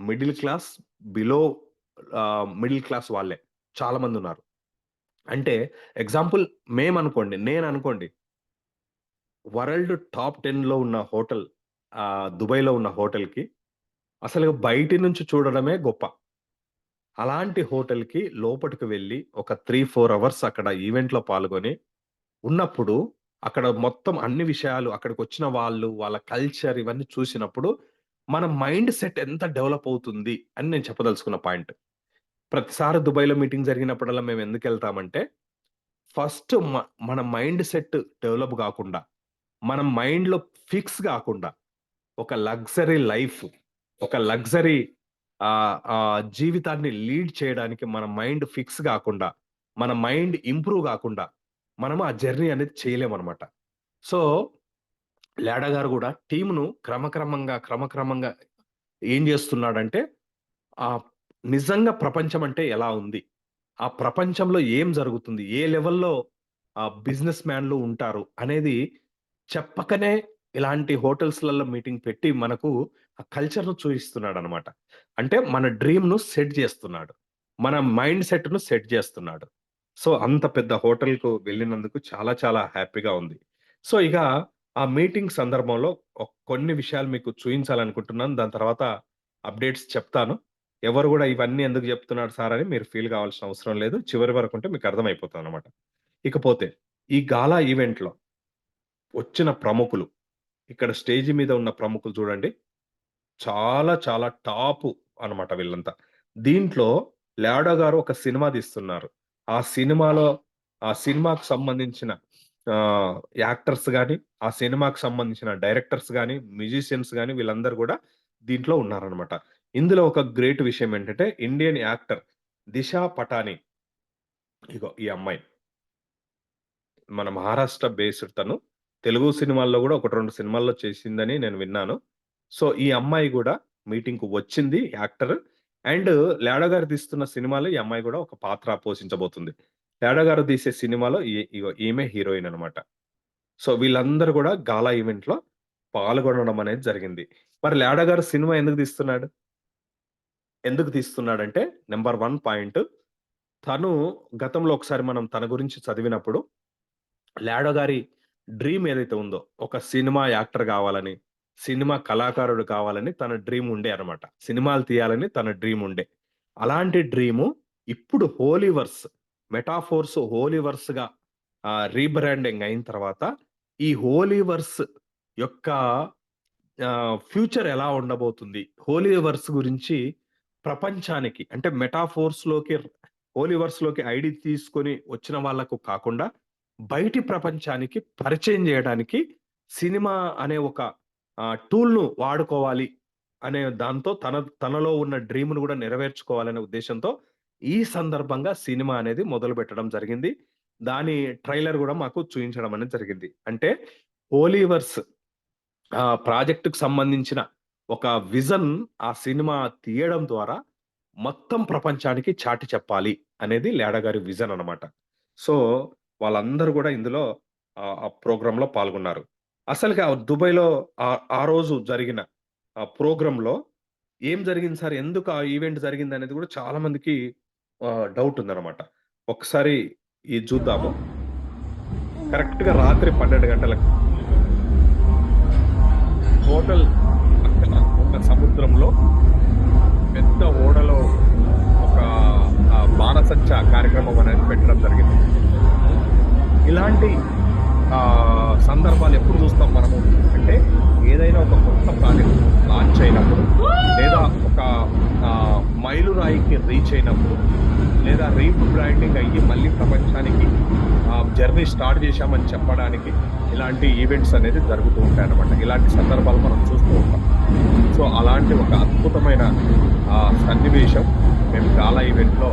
middle class, below middle class వాళ్ళే చాలామందున్నారు. అంటే ఎగ్జాంపుల్ మేమనుకోండి, నేననుకోండి, వరల్డ్ టాప్ 10లో ఉన్న హోటల్ దుబాయ్‌లో ఉన్న హోటల్‌కి అసలు బయటి నుంచి చూడడమే గొప్ప. అలాంటి హోటల్‌కి లోపటికి వెళ్లి ఒక 3, 4 అవర్స్ అక్కడ ఈవెంట్‌లో పాల్గొని ఉన్నప్పుడు, అక్కడ మొత్తం అన్ని విషయాలు అక్కడికొచ్చిన వాళ్ళు, వాళ్ళ కల్చర్ ఇవన్నీ చూసినప్పుడు, మన మైండ్ సెట్ ఎంత డెవలప్ అవుతుంది అని నేను చెప్పదలుచుకున్న పాయింట్. ప్రతిసారి దుబాయ్‌లో మీటింగ్ జరిగినప్పుడల్లా మేమెందుకెళ్తామంటే, ఫస్ట్ మన మైండ్ సెట్ డెవలప్ గాకుండా, మన మైండ్‌లో ఫిక్స్ గాకుండా, ఒక లగ్జరీ లైఫ్, ఒక లగ్జరీ జీవితాన్ని లీడ్ చేయడానికి మన మైండ్ ఫిక్స్ గాకుండా, మన మైండ్ ఇంప్రూవ్ గాకుండా, మనము ఆ జర్నీ అనేది చేయలేమనమాట. సో, లాడా గారు గూడా టీమ్‌ను క్రమక్రమంగా ఏం జేస్తున్నాడంటే, ఆహ్, నిజంగా ప్రపంచం అంటే ఎలా ఉంది? ఆ ప్రపంచంలో ఏం జరుగుతుంది? ఏ లెవెల్‌లో బిజినెస్ మ్యాన్‌లు ఉంటారు? అనేది చెప్పకనే ఇలాంటి హోటల్స్‌లలో మీటింగ్ పెట్టి మనకు ఆ కల్చర్‌ను చూయిస్తున్నాడనమాట. అంటే మన డ్రీమ్‌ను సెట్ జేస్తున్నాడు. మన మైండ్ సెట్‌ను సెట్ జేస్తున్నాడు. సో, అంత పెద్ద హోటల్‌కు వెళ్ళినందుకు చాలా చాలా హ్యాపీగా ఉంది. సో, ఇక ఆ మీటింగ్ సందర్భంలో కొన్ని విషయాలు మీకు చూయించాలనుకుంటున్నాను. దాని తర్వాత అప్డేట్స్ చెప్తాను. ఎవరు గూడా ఇవన్నీ ఎందుకు జెప్తున్నాడు సార్ అని మీరు ఫీల్ గావాల్సిన అవసరం లేదు. చివరి వరకుంటే మీకు అర్థమైపోతదనమాట. ఇకపోతే ఈ గాలా ఈవెంట్‌లో వచ్చిన ప్రముఖులు, ఇక్కడ స్టేజ్ మీద ఉన్న ప్రముఖులు చూడండి. చాలా చాలా టాపు అన్నమాట వీళ్ళంతా. దీంట్లో 'లాడో' గారు ఒక సినిమా తీస్తున్నారు. ఆ సినిమాలో ఆ సినిమాకు సంబంధించిన యాక్టర్స్ గాని, ఆ సినిమాకు సంబంధించిన డైరెక్టర్స్ గాని, మ్యూజిషియన్స్ గాని వీళ్ళందరూ గూడా దీంట్లో ఉన్నారన్నమాట. ఇందులో ఒక గ్రేట్ విషయం ఏంటంటే ఇండియన్ యాక్టర్ 'దిశా పటాని' ఇగో ఈ అమ్మాయి. మన మహారాష్ట్ర బేస్డ్ తను. తెలుగు సినిమాల్లో గూడా 1, 2 సినిమాల్లో చేసిందని నేను విన్నాను. సో, ఈ అమ్మాయి గూడా మీటింగ్‌కి వచ్చింది యాక్టర్. అండ్ 'లాడో' గారు తీస్తున్న సినిమాలో ఈ అమ్మాయి గూడా ఒక పాత్ర పోషించబోతుంది. 'లాడో' గారు తీసే సినిమాలో ఇగో ఈమె హీరోయిన్ అన్నమాట. సో, వీళ్ళందరూ గూడా గాలా ఈవెంట్‌లో పాల్గొనడం అనేది జరిగింది. మరి 'లాడో' గారు సినిమా ఎందుకు తీస్తున్నాడు? ఎందుకు తీస్తున్నాడంటే నంబర్ 1 పాయింట్ తను గతంలో ఒకసారి మనం తన గురించి చదివినప్పుడు 'లాడో' గారి డ్రీమ్ ఏదైతే ఉందో, ఒక సినిమా యాక్టర్ గావాలని, సినిమా కళాకారుడు కావాలని తన డ్రీమ్ ఉండే అన్నమాట. సినిమాలు తీయాలని తన డ్రీమ్ ఉండే. అలాంటి డ్రీము ఇప్పుడు 'హోలీవర్స్' మెటాఫోర్స్ 'హోలీవర్స్‌గా' రీబ్రాండింగ్ అయిన తర్వాత, ఈ 'హోలీవర్స్' యొక్క ఫ్యూచర్ ఎలా ఉండబోతుంది? 'హోలీవర్స్' గురించి ప్రపంచానికి అంటే మెటాఫోర్స్‌లోకి 'హోలీవర్స్‌లోకి' ఐడీ తీసుకొని వచ్చిన వాళ్ళకు కాకుండా, బయటి ప్రపంచానికి పరిచయం జేయడానికి సినిమా అనే ఒక టూల్‌ను వాడుకోవాలి అనే దాంతో తనలో ఉన్న డ్రీమ్‌ను గూడా నెరవేర్చుకోవాలనే ఉద్దేశ్యంతో ఈ సందర్భంగా సినిమా అనేది మొదలుపెట్టడం జరిగింది. దాని ట్రైలర్ గూడా మాకు చూయించడం అనేది జరిగింది. అంటే 'హోలీవర్స్' ప్రాజెక్ట్‌కి సంబంధించిన ఒక విజన్ ఆ సినిమా తీయడం ద్వారా మొత్తం ప్రపంచానికి చాటి చెప్పాలి అనేది 'లాడా' గారి విజన్ అన్నమాట. సో, వాళ్ళందరూ గూడా ఇందులో ఆ ప్రోగ్రామ్‌లో పాల్గొన్నారు. అసలుగా దుబాయ్‌లో ఆ రోజు జరిగిన ప్రోగ్రామ్‌లో ఏం జరిగింది సార్? ఎందుకు ఆ ఈవెంట్ జరిగిందనేది గూడా చాలా మందికి డౌట్ ఉందన్నమాట. ఒకసారి ఇది చూద్దాము. కరెక్ట్‌గా రాత్రి 12 గంటలకు హోటల్ పక్కన ఉన్న సముద్రంలో పెద్ద ఓడలో ఒక బాణసంచ కార్యక్రమం అనేది పెట్టడం జరిగింది. ఇలాంటి సందర్భాలు ఎప్పుడు చూస్తాం మనము అంటే, ఏదైనా ఒక కొత్త ప్రాజెక్ట్ లాంచ్ అయినప్పుడు, లేదా ఒక మైలురాయికి రీచ్ అయినప్పుడు, లేదా రీబ్రాండింగ్ అయ్యి మళ్ళీ ప్రపంచానికి జర్నీ స్టార్ట్ చేశామని చెప్పడానికి ఇలాంటి ఈవెంట్స్ అనేది జరుగుతూ ఉంటాయన్నమాట. ఇలాంటి సందర్భాలు మనం చూస్తూ ఉంటాం. సో, అలాంటి ఒక అద్భుతమైన సన్నివేశం మేము గాలా ఈవెంట్‌లో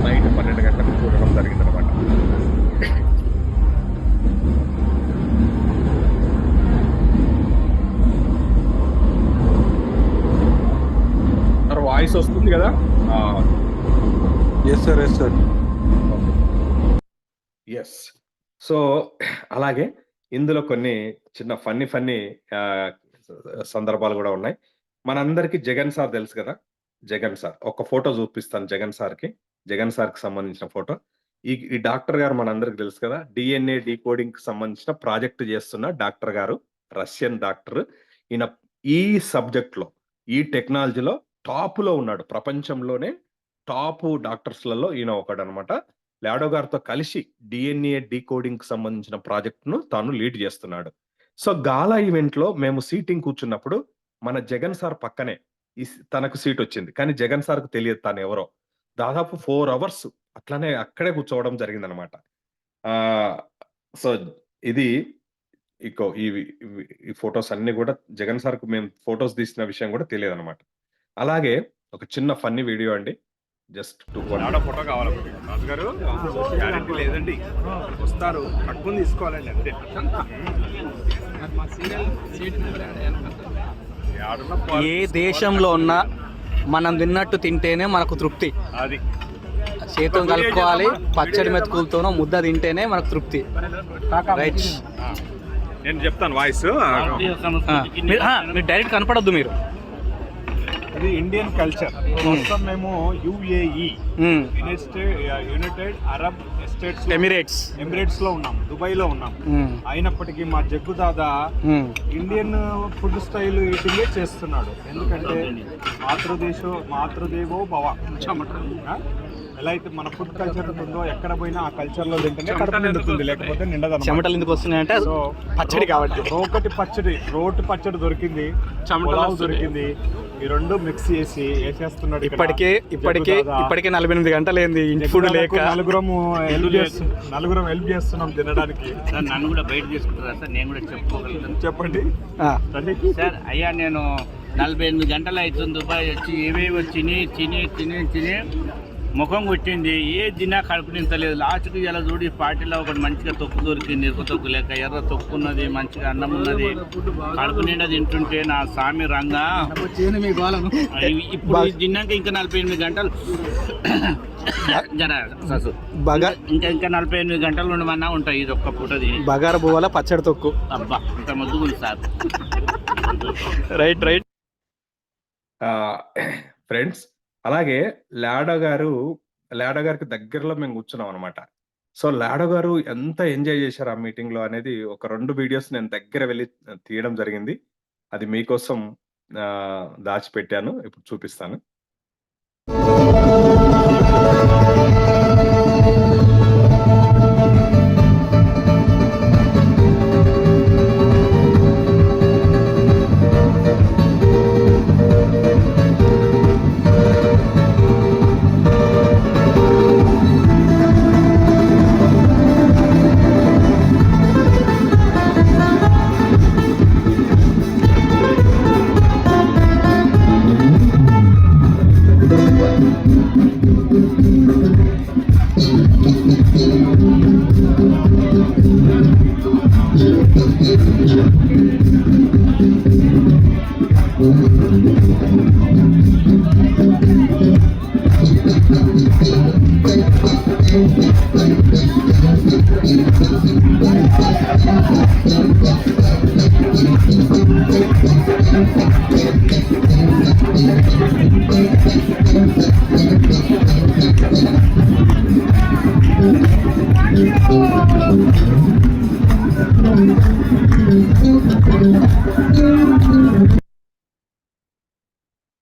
నైట్ 12 గంటలకు చూడడం జరిగిందన్నమాట. వాయిస్ వస్తుంది కదా? Yes, sir. Yes, sir. Yes. So, అలాగే ఇందులో కొన్ని చిన్న ఫన్నీ సందర్భాలు కూడా ఉన్నాయి. మనందరికీ జగన్ సార్ తెలుసు కదా! జగన్ సార్. ఒక ఫోటో చూపిస్తాను జగన్ సార్‌కి. జగన్ సార్‌కి సంబంధించిన ఫోటో. ఈ డాక్టర్ గారు మనందరికి తెలుసు కదా! డీఎన్ఏ డీకోడింగ్‌కి సంబంధించిన ప్రాజెక్ట్ చేస్తున్న డాక్టర్ గారు. Russian doctor. ఈయన ఈ సబ్జెక్ట్‌లో, ఈ టెక్నాలజీలో టాప్‌లో ఉన్నాడు. ప్రపంచంలోనే టాప్ డాక్టర్స్‌లలో ఈయన ఒకడనమాట. లాడో గారితో కలిసి డీఎన్ఏ డీకోడింగ్‌కి సంబంధించిన ప్రాజెక్ట్‌ను తాను లీడ్ చేస్తున్నాడు. సో, గాలా ఈవెంట్‌లో మేము సీటింగ్ కూర్చున్నప్పుడు మన జగన్ సార్ పక్కనే తనకు సీటొచ్చింది. కానీ జగన్ సార్‌కు తెలియదు తానెవరో. దాదాపు 4 అవర్స్ అట్లనే అక్కడే కూర్చోవడం జరిగిందనమాట. సో, ఇది ఈ ఫోటోస్ అన్నీ గూడా జగన్ సార్‌కు మేము ఫోటోస్ తీసిన విషయం గూడా తెలియదనమాట. అలాగే ఒక చిన్న ఫన్నీ వీడియో అండి. జస్ట్ 2 ఫోటో కావాలి రాజుగారు. గ్యారెంటీ లేదండి, వస్తారు పట్టుకుని తీసుకోవాలండి అంతే. ఏ దేశంలో ఉన్నా మనం తిన్నట్టు తింటేనే మనకు తృప్తి. అది చేతులు కలుపుకోవాలి, పచ్చడి మెతుకులతోనో ముద్ద తింటేనే మనకు తృప్తి. రైట్. నేను చెప్తాను వాయిస్. మీరు డైరెక్ట్ కనపడద్దు. మీరు ఇది ఇండియన్ కల్చర్. మొత్తం మేము యుఏఈ యునైటెడ్ అరబ్ ఎమిరేట్స్ లో ఉన్నాం, దుబాయ్ లో ఉన్నాం. అయినప్పటికీ మా జగ్గు దాదా ఇండియన్ ఫుడ్ స్టైల్ ఈటింగే చేస్తున్నాడు. ఎందుకంటే మాతృదేవో భవ. ఎలా అయితే మన ఫుడ్ కల్చర్ ఉంటుందో ఎక్కడ పోయినా ఆ కల్చర్ లో తింటేనే కడుపు నిండుతుంది, లేకపోతే నిండదు. చెమటలు ఎందుకు వస్తున్నాయంటే పచ్చడి కాబట్టి. రోటి పచ్చడి దొరికింది, పులావ్ దొరికింది. ఈ రెండు మిక్స్ చేసి వేసేస్తున్నాడు. ఇప్పటికే 48 గంటలు ఏంది ఇంటి ఫుడ్ లేక నలుగురం హెల్ప్ చేస్తున్నాం తినడానికి. నన్ను కూడా బయట తీసుకుంటారా సార్? నేను కూడా చెప్పుకోగలుగుతాను. చెప్పండి సార్. అయ్యా నేను 48 గంటలు అవుతుంది దుబాయ్ వచ్చి, ఏవేవి తిని ముఖం కొట్టింది. ఏ తిన్నా కడుపు నింతలేదు. లాస్ట్కి ఇలా చూడి పార్టీలో ఒకటి మంచిగా తొక్కు దొరికింది, ఎరుపు తొక్కు లేక ఎర్ర తొక్కు ఉన్నది, మంచిగా అన్నం ఉన్నది. కడుపు నిండా తింటుంటే నా స్వామి రంగా ఇప్పుడు తిన్నాక ఇంకా 48 గంటలు ఇంకా 48 గంటలు ఉండమన్నా ఉంటాయి. ఇది ఒక్క పూట తిని బగార పువ్వుల పచ్చడి తొక్కు. అబ్బా ఇంత ముద్దుగుంది సార్. రైట్. ఫ్రెండ్స్, అలాగే లాడో గారికి దగ్గరలో మేము కూర్చున్నాం అనమాట. సో, లాడో గారు ఎంత ఎంజాయ్ చేశారు ఆ మీటింగ్ లో అనేది ఒక 2 వీడియోస్ నేను దగ్గర వెళ్ళి తీయడం జరిగింది. అది మీకోసం దాచిపెట్టాను. ఇప్పుడు చూపిస్తాను.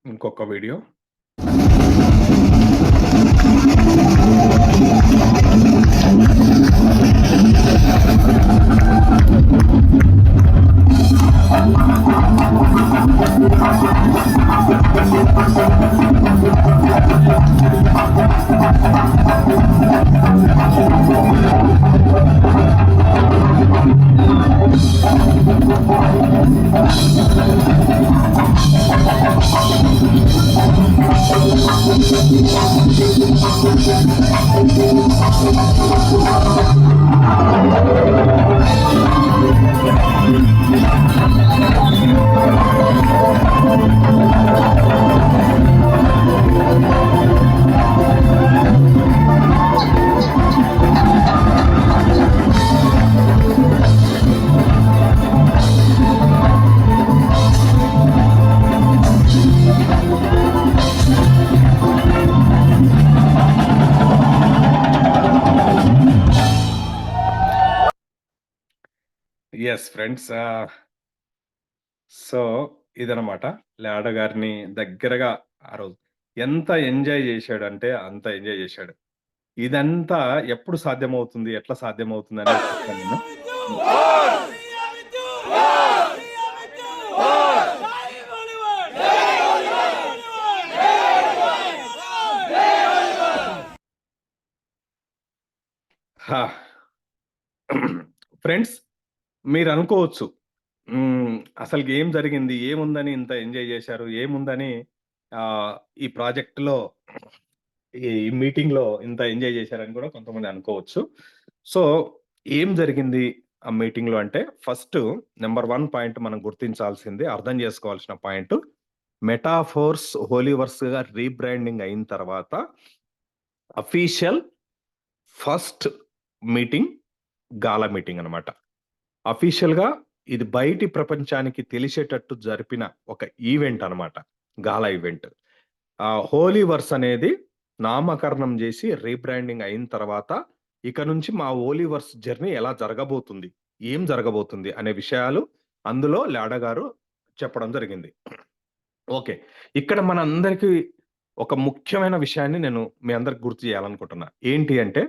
ఇంకొక వీడియో. Yes friends. సో, ఇదనమాట. లాడ గారిని దగ్గరగా ఆ రోజు ఎంత ఎంజాయ్ జేశాడంటే అంత ఎంజాయ్ జేశాడు. ఇదంతా ఎప్పుడు సాధ్యమవుతుంది? ఎట్లా సాధ్యమవుతుందనేది చెప్తాను నేను. హా! ఫ్రెండ్స్ మీరనుకోవచ్చు. అసలుకి ఏం జరిగింది? ఏముందని ఇంత ఎంజాయ్ జేశారు? ఏముందని ఈ ప్రాజెక్ట్‌లో ఈ మీటింగ్‌లో ఇంత ఎంజాయ్ జేశారని గూడా కొంతమంది అనుకోవచ్చు. సో, ఏం జరిగింది ఆ మీటింగ్‌లో అంటే ఫస్టు నంబర్ 1 పాయింట్ మనం గుర్తించాల్సింది, అర్థం జేసుకోవాల్సిన పాయింటు మెటాఫోర్స్ హోలీవర్స్‌గా రీబ్రాండింగ్ అయిన తర్వాత అఫీషియల్ ఫస్ట్ మీటింగ్ గాలా మీటింగ్ అనమాట. అఫీషియల్‌గా ఇది బయటి ప్రపంచానికి తెలిసేటట్టు జరిపిన ఒక ఈవెంట్ అనమాట. గాలా ఈవెంట్. హోలీవర్స్ అనేది నామకరణం జేసి రీబ్రాండింగ్ అయిన తర్వాత, ఇక నుంచి మా హోలీవర్స్ జర్నీ ఎలా జరగబోతుంది? ఏం జరగబోతుంది? అనే విషయాలు అందులో లాడా గారు చెప్పడం జరిగింది. ఓకే. ఇక్కడ మనందరికీ ఒక ముఖ్యమైన విషయాన్ని నేను మీ అందరికి గుర్తు చేయాలనుకుంటున్నా. ఏంటి అంటే,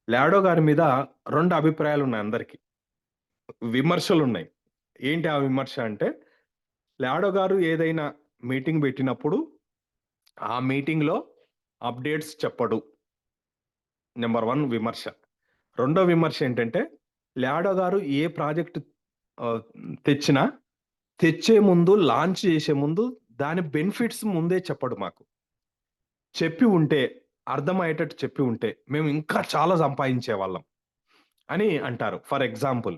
లాడో గారి మీద 2 అభిప్రాయాలున్నాయి అందరికి. విమర్శలున్నాయి. ఏంటి ఆ విమర్శ అంటే, లాడో గారు ఏదైనా మీటింగ్ పెట్టినప్పుడు, ఆ మీటింగ్‌లో అప్డేట్స్ చెప్పడు. నంబర్ 1 విమర్శ. రెండో విమర్శ ఏంటంటే, లాడో గారు ఏ ప్రాజెక్ట్ ఆహ్, తెచ్చినా, తెచ్చే ముందు, లాంచ్ చేసే ముందు దాని బెనిఫిట్స్ ముందే చెప్పడు మాకు. చెప్పి ఉంటే, అర్థమయ్యేటట్టు చెప్పి ఉంటే, మేము ఇంకా చాలా సంపాదించేవాళ్ళం అని అంటారు. For example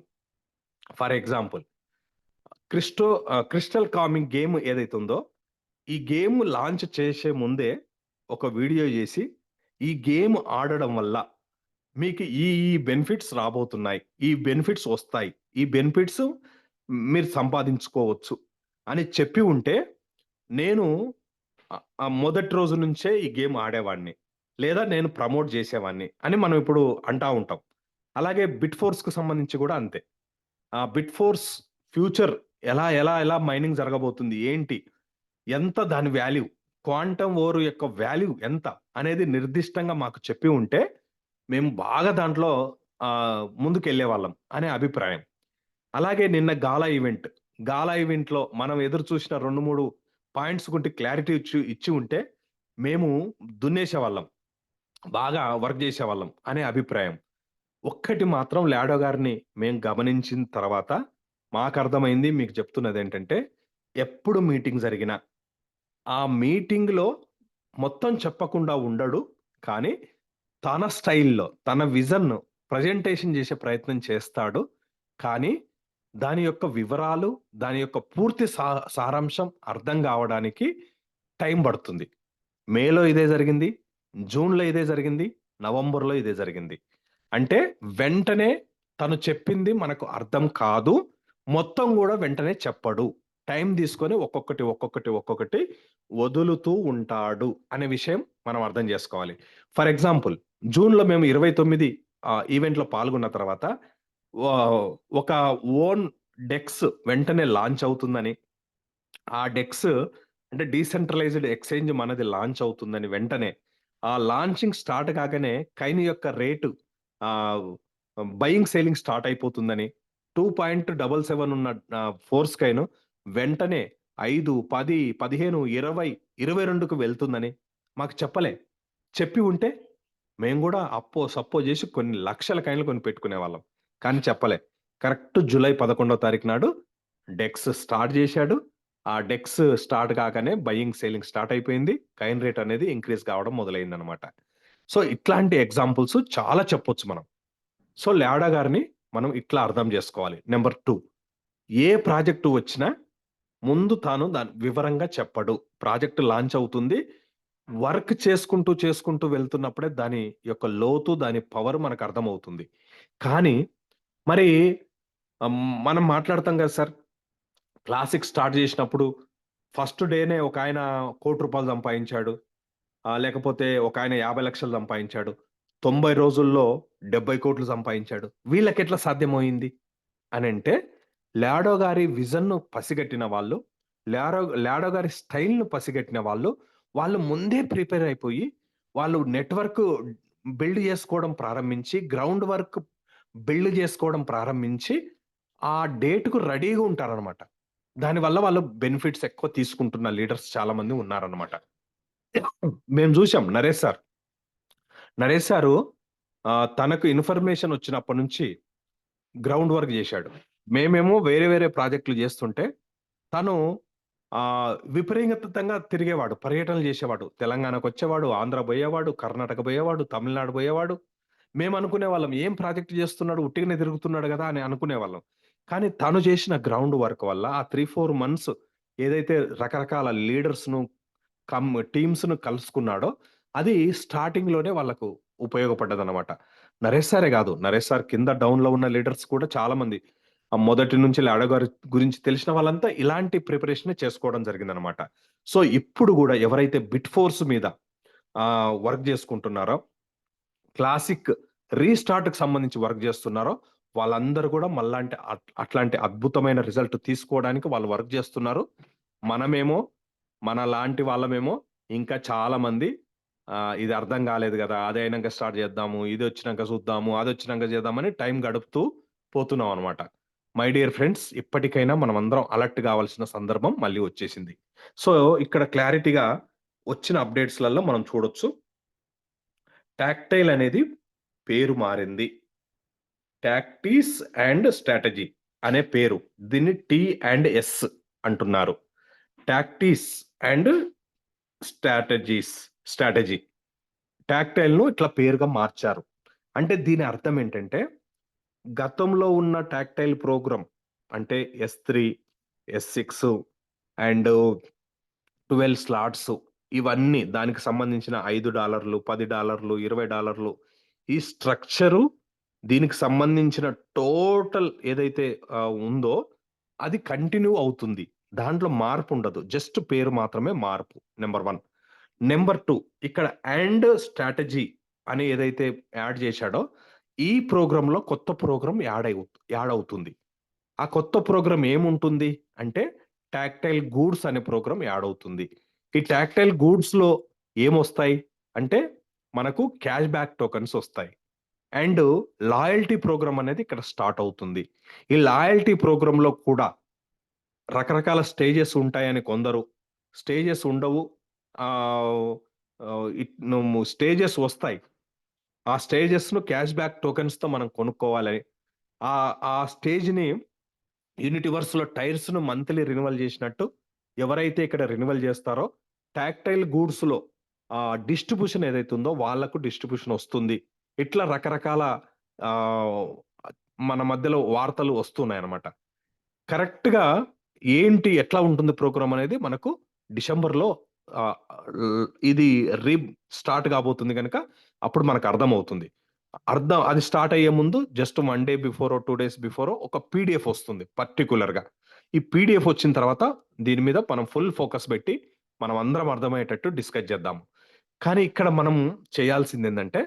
crystal coming game ఏదైతే ఉందో, ఈ గేమ్ లాంచ్ చేసే ముందే ఒక వీడియో చేసి, ఈ గేమ్ ఆడడం వల్ల మీకు ఈ బెనిఫిట్స్ రాబోతున్నాయి. ఈ బెనిఫిట్స్ వస్తాయి. ఈ బెనిఫిట్స్ మీరు సంపాదించుకోవచ్చు అని చెప్పి ఉంటే, నేను మొదటి రోజు నుంచే ఈ గేమ్ ఆడేవాడిని. లేదా నేను ప్రమోట్ చేసేవాడిని అని మనం ఇప్పుడు అంటా ఉంటాం. అలాగే బిట్ ఫోర్స్‌కి సంబంధించి కూడా అంతే. ఆ బిట్ ఫోర్స్ ఫ్యూచర్ ఎలా మైనింగ్ జరగబోతుంది? ఏంటి? ఎంత దాని వాల్యూ? క్వాంటమ్ ఓర్ యొక్క వాల్యూ ఎంత? అనేది నిర్దిష్టంగా మాకు చెప్పి ఉంటే, మేము బాగా దాంట్లో ముందుకెళ్ళేవాళ్ళం అనే అభిప్రాయం. అలాగే నిన్న గాలా ఈవెంట్‌లో మనం ఎదురు చూసిన 2, 3 పాయింట్స్ గుంటి క్లారిటీ ఇచ్చి ఉంటే, మేము దున్నేసేవాళ్ళం. బాగా వర్క్ చేసేవాళ్ళం అనే అభిప్రాయం. ఒక్కటి మాత్రం లాడో గారిని మేము గమనించిన తర్వాత మాకర్థమైంది, మీకు చెప్తున్నదేంటంటే, ఎప్పుడు మీటింగ్ జరిగినా, ఆ మీటింగ్‌లో మొత్తం చెప్పకుండా ఉండడు. కానీ, తన స్టైల్‌లో, తన విజన్‌ను ప్రెజెంటేషన్ చేసే ప్రయత్నం చేస్తాడు. కానీ, దాని యొక్క వివరాలు, దాని యొక్క పూర్తి సారాంశం అర్థం కావడానికి టైం పడుతుంది. మేలో ఇదే జరిగింది. జూన్‌లో ఇదే జరిగింది. నవంబర్‌లో ఇదే జరిగింది. అంటే వెంటనే తను చెప్పింది మనకు అర్థం కాదు. మొత్తం గూడా వెంటనే చెప్పడు. టైం తీసుకొని ఒక్కొక్కటి వదులుతూ ఉంటాడు అనే విషయం మనం అర్థం చేసుకోవాలి. ఫర్ ఎగ్జాంపుల్ జూన్‌లో మేము 29 ఈవెంట్‌లో పాల్గొన్న తర్వాత ఒక ఓన్ డెక్స్ వెంటనే లాంచ్ అవుతుందని, ఆ డెక్స్ అంటే డీసెంట్రలైజ్డ్ ఎక్స్‌చేంజ్ మనది లాంచ్ అవుతుందని వెంటనే, ఆ లాంచింగ్ స్టార్ట్ కాగానే కైన్ యొక్క రేటు ఆహ్, బయింగ్, సేలింగ్ స్టార్ట్ అయిపోతుందని, 2.77 ఉన్న ఫోర్స్ కైన్ వెంటనే 5, 10, 15, 20, 22కు వెళ్తుందని మాకు చెప్పలే. చెప్పి ఉంటే మేము గూడా అప్పో సప్పో జేసి కొన్ని లక్షల కైన్లు కొని పెట్టుకునేవాళ్ళం. కానీ చెప్పలే. కరెక్ట్ జులై 11వ తారీఖు నాడు డెక్స్ స్టార్ట్ జేశాడు. ఆ డెక్స్ స్టార్ట్ కాగానే బయింగ్, సేలింగ్ స్టార్ట్ అయిపోయింది. కైన్ రేట్ అనేది ఇంక్రీజ్ కావడం మొదలైందనమాట. సో, ఇట్లాంటి ఎగ్జాంపుల్స్ చాలా చెప్పొచ్చు మనం. సో, లాడా గారిని మనం ఇట్లా అర్థం జేసుకోవాలి. నంబర్ 2 ఏ ప్రాజెక్ట్ వచ్చినా ముందు తాను దాన్ని వివరంగా చెప్పడు. ప్రాజెక్ట్ లాంచ్ అవుతుంది. వర్క్ చేసుకుంటూ వెళ్తున్నప్పుడే దాని యొక్క లోతు, దాని పవర్ మనకు అర్థమవుతుంది. కానీ మరి మనం మాట్లాడతాం కదా సార్! క్లాసిక్ స్టార్ట్ చేసినప్పుడు ఫస్ట్ డేనే ఒకాయన ₹1,00,00,000 సంపాదించాడు. లేకపోతే ఒకాయన 50,00,000 సంపాదించాడు. 90 రోజుల్లో 70,00,00,000 సంపాదించాడు. వీళ్ళకెట్లా సాధ్యమయింది అనంటే, లాడో గారి విజన్‌ను పసిగట్టిన వాళ్ళు, లాడో గారి స్టైల్‌ను పసిగట్టిన వాళ్ళు, వాళ్ళు ముందే ప్రిపేర్ అయిపోయి, వాళ్ళు నెట్‌వర్క్ బిల్డ్ చేసుకోవడం ప్రారంభించి, గ్రౌండ్ వర్క్ బిల్డ్ చేసుకోవడం ప్రారంభించి, ఆ డేట్‌కు రెడీగా ఉంటారనమాట. దానివల్ల వాళ్ళు బెనిఫిట్స్ ఎక్కువ తీసుకుంటున్న లీడర్స్ చాలా మంది ఉన్నారనమాట. మేము చూసాం నరేష్ సార్. నరేష్ సారు తనకు ఇన్ఫర్మేషన్ వచ్చినప్పటి నుంచి గ్రౌండ్ వర్క్ చేశాడు. మేమేమో వేరే వేరే ప్రాజెక్టులు చేస్తుంటే, తను విపరీతంగా తిరిగేవాడు. పర్యటనలు చేసేవాడు. తెలంగాణకొచ్చేవాడు, ఆంధ్ర పోయేవాడు, కర్ణాటక పోయేవాడు, తమిళనాడు పోయేవాడు. మేమనుకునేవాళ్ళం ఏం ప్రాజెక్ట్ చేస్తున్నాడు, ఉట్టిగనే తిరుగుతున్నాడు గదా! అని అనుకునేవాళ్ళం. కానీ తను చేసిన గ్రౌండ్ వర్క్ వల్ల ఆ 3, 4 మంత్స్ ఏదైతే రకరకాల లీడర్స్‌ను టీమ్స్‌ను కలుసుకున్నాడో, అది స్టార్టింగ్‌లోనే వాళ్ళకు ఉపయోగపడ్డదనమాట. నరేష్ సారే గాదు. నరేష్ సార్ కింద డౌన్‌లో ఉన్న లీడర్స్ కూడా చాలా మంది మొదటి నుంచి లాడో గారి గురించి తెలిసిన వాళ్ళంతా ఇలాంటి ప్రిపరేషనే చేసుకోవడం జరిగిందనమాట. సో, ఇప్పుడు గూడా ఎవరైతే బిట్ ఫోర్స్ మీద వర్క్ జేసుకుంటున్నారో, క్లాసిక్ రీస్టార్ట్‌కి సంబంధించి వర్క్ జేస్తున్నారో, వాళ్ళందరూ గూడా మళ్ళాంటి అట్లాంటి అద్భుతమైన రిజల్ట్ తీసుకోవడానికి వాళ్ళు వర్క్ జేస్తున్నారు. మనమేమో మనలాంటి వాళ్ళమేమో ఇంకా చాలా మంది ఇది అర్థం కాలేదు గదా! అదయినంక స్టార్ట్ చేద్దాము. ఇదొచ్చినంక చూద్దాము. అదొచ్చినంక చేద్దామని టైం గడుపుతూ పోతున్నాం అనమాట. మై డియర్ ఫ్రెండ్స్, ఇప్పటికైనా మనమందరం అలర్ట్ గావాల్సిన సందర్భం మళ్ళీ వచ్చేసింది. సో, ఇక్కడ క్లారిటీగా వచ్చిన అప్‌డేట్స్‌లలో మనం చూడొచ్చు. టాక్టైల్ అనేది పేరు మారింది. టాక్టీస్ అండ్ స్ట్రాటజీ అనే పేరు. దీన్ని టీ అండ్ ఎస్ అంటున్నారు. Tactics and strategy. టాక్టైల్‌ను ఇట్లా పేరుగా మార్చారు. అంటే దీని అర్థం ఏంటంటే, గతంలో ఉన్న టాక్టైల్ ప్రోగ్రామ్ అంటే S3, S6 అండ్ 12 స్లాట్స్ ఇవన్నీ దానికి సంబంధించిన $5, $10, $20 ఈ స్ట్రక్చరు దీనికి సంబంధించిన టోటల్ ఏదైతే ఉందో అది కంటిన్యూ అవుతుంది. దాంట్లో మార్పుండదు. జస్ట్ పేరు మాత్రమే మార్పు. నంబర్ 1. నంబర్ 2 ఇక్కడ స్ట్రాటజీ అని ఏదైతే యాడ్ చేశాడో, ఈ ప్రోగ్రామ్‌లో కొత్త ప్రోగ్రామ్ యాడ్ అవుతుంది. ఆ కొత్త ప్రోగ్రామ్ ఏముంటుంది అంటే, టాక్టైల్ గూడ్స్ అనే ప్రోగ్రామ్ యాడ్ అవుతుంది. ఈ టాక్టైల్ గూడ్స్‌లో ఏమొస్తాయి అంటే, మనకు క్యాష్ బ్యాక్ టోకెన్స్ ఒస్తాయి. అండ్ లాయల్టీ ప్రోగ్రామ్ అనేది ఇక్కడ స్టార్ట్ అవుతుంది. ఈ లాయల్టీ ప్రోగ్రామ్‌లో కూడా రకరకాల స్టేజెస్ ఉంటాయని కొందరు, స్టేజెస్ ఉండవు. ఆహ్, ఆహ్, స్టేజెస్ వస్తాయి. ఆ స్టేజెస్‌ను క్యాష్ బ్యాక్ టోకెన్స్‌తో మనం కొనుక్కోవాలి. ఆ స్టేజ్‌ని యూనివర్స్‌లో టైర్స్‌ను మంత్లీ రెన్యువల్ చేసినట్టు ఎవరైతే ఇక్కడ రెన్యువల్ చేస్తారో, టాక్టైల్ గూడ్స్‌లో డిస్ట్రిబ్యూషన్ ఏదైతే ఉందో వాళ్ళకు డిస్ట్రిబ్యూషన్ వస్తుంది. ఇట్లా రకరకాల ఆహ్, మన మధ్యలో వార్తలు వస్తున్నాయన్నమాట. కరెక్ట్‌గా ఎట్లా ఉంటుంది ప్రోగ్రామ్ అనేది మనకు డిసెంబర్‌లో ఆహ్, ఇది స్టార్ట్ కాబోతుంది గనక అప్పుడు మనకు అర్థమవుతుంది. అది స్టార్ట్ అయ్యే ముందు జస్ట్ 1 డే బిఫోరో, 2 డేస్ బిఫోరో ఒక పీడీఎఫ్ వస్తుంది పర్టిక్యులర్‌గా. ఈ పీడీఎఫ్ వచ్చిన తర్వాత దీని మీద మనం ఫుల్ ఫోకస్ పెట్టి మనం అందరం అర్థమయ్యేటట్టు డిస్కస్ చేద్దాం. కానీ ఇక్కడ మనం చేయాల్సిందేందంటే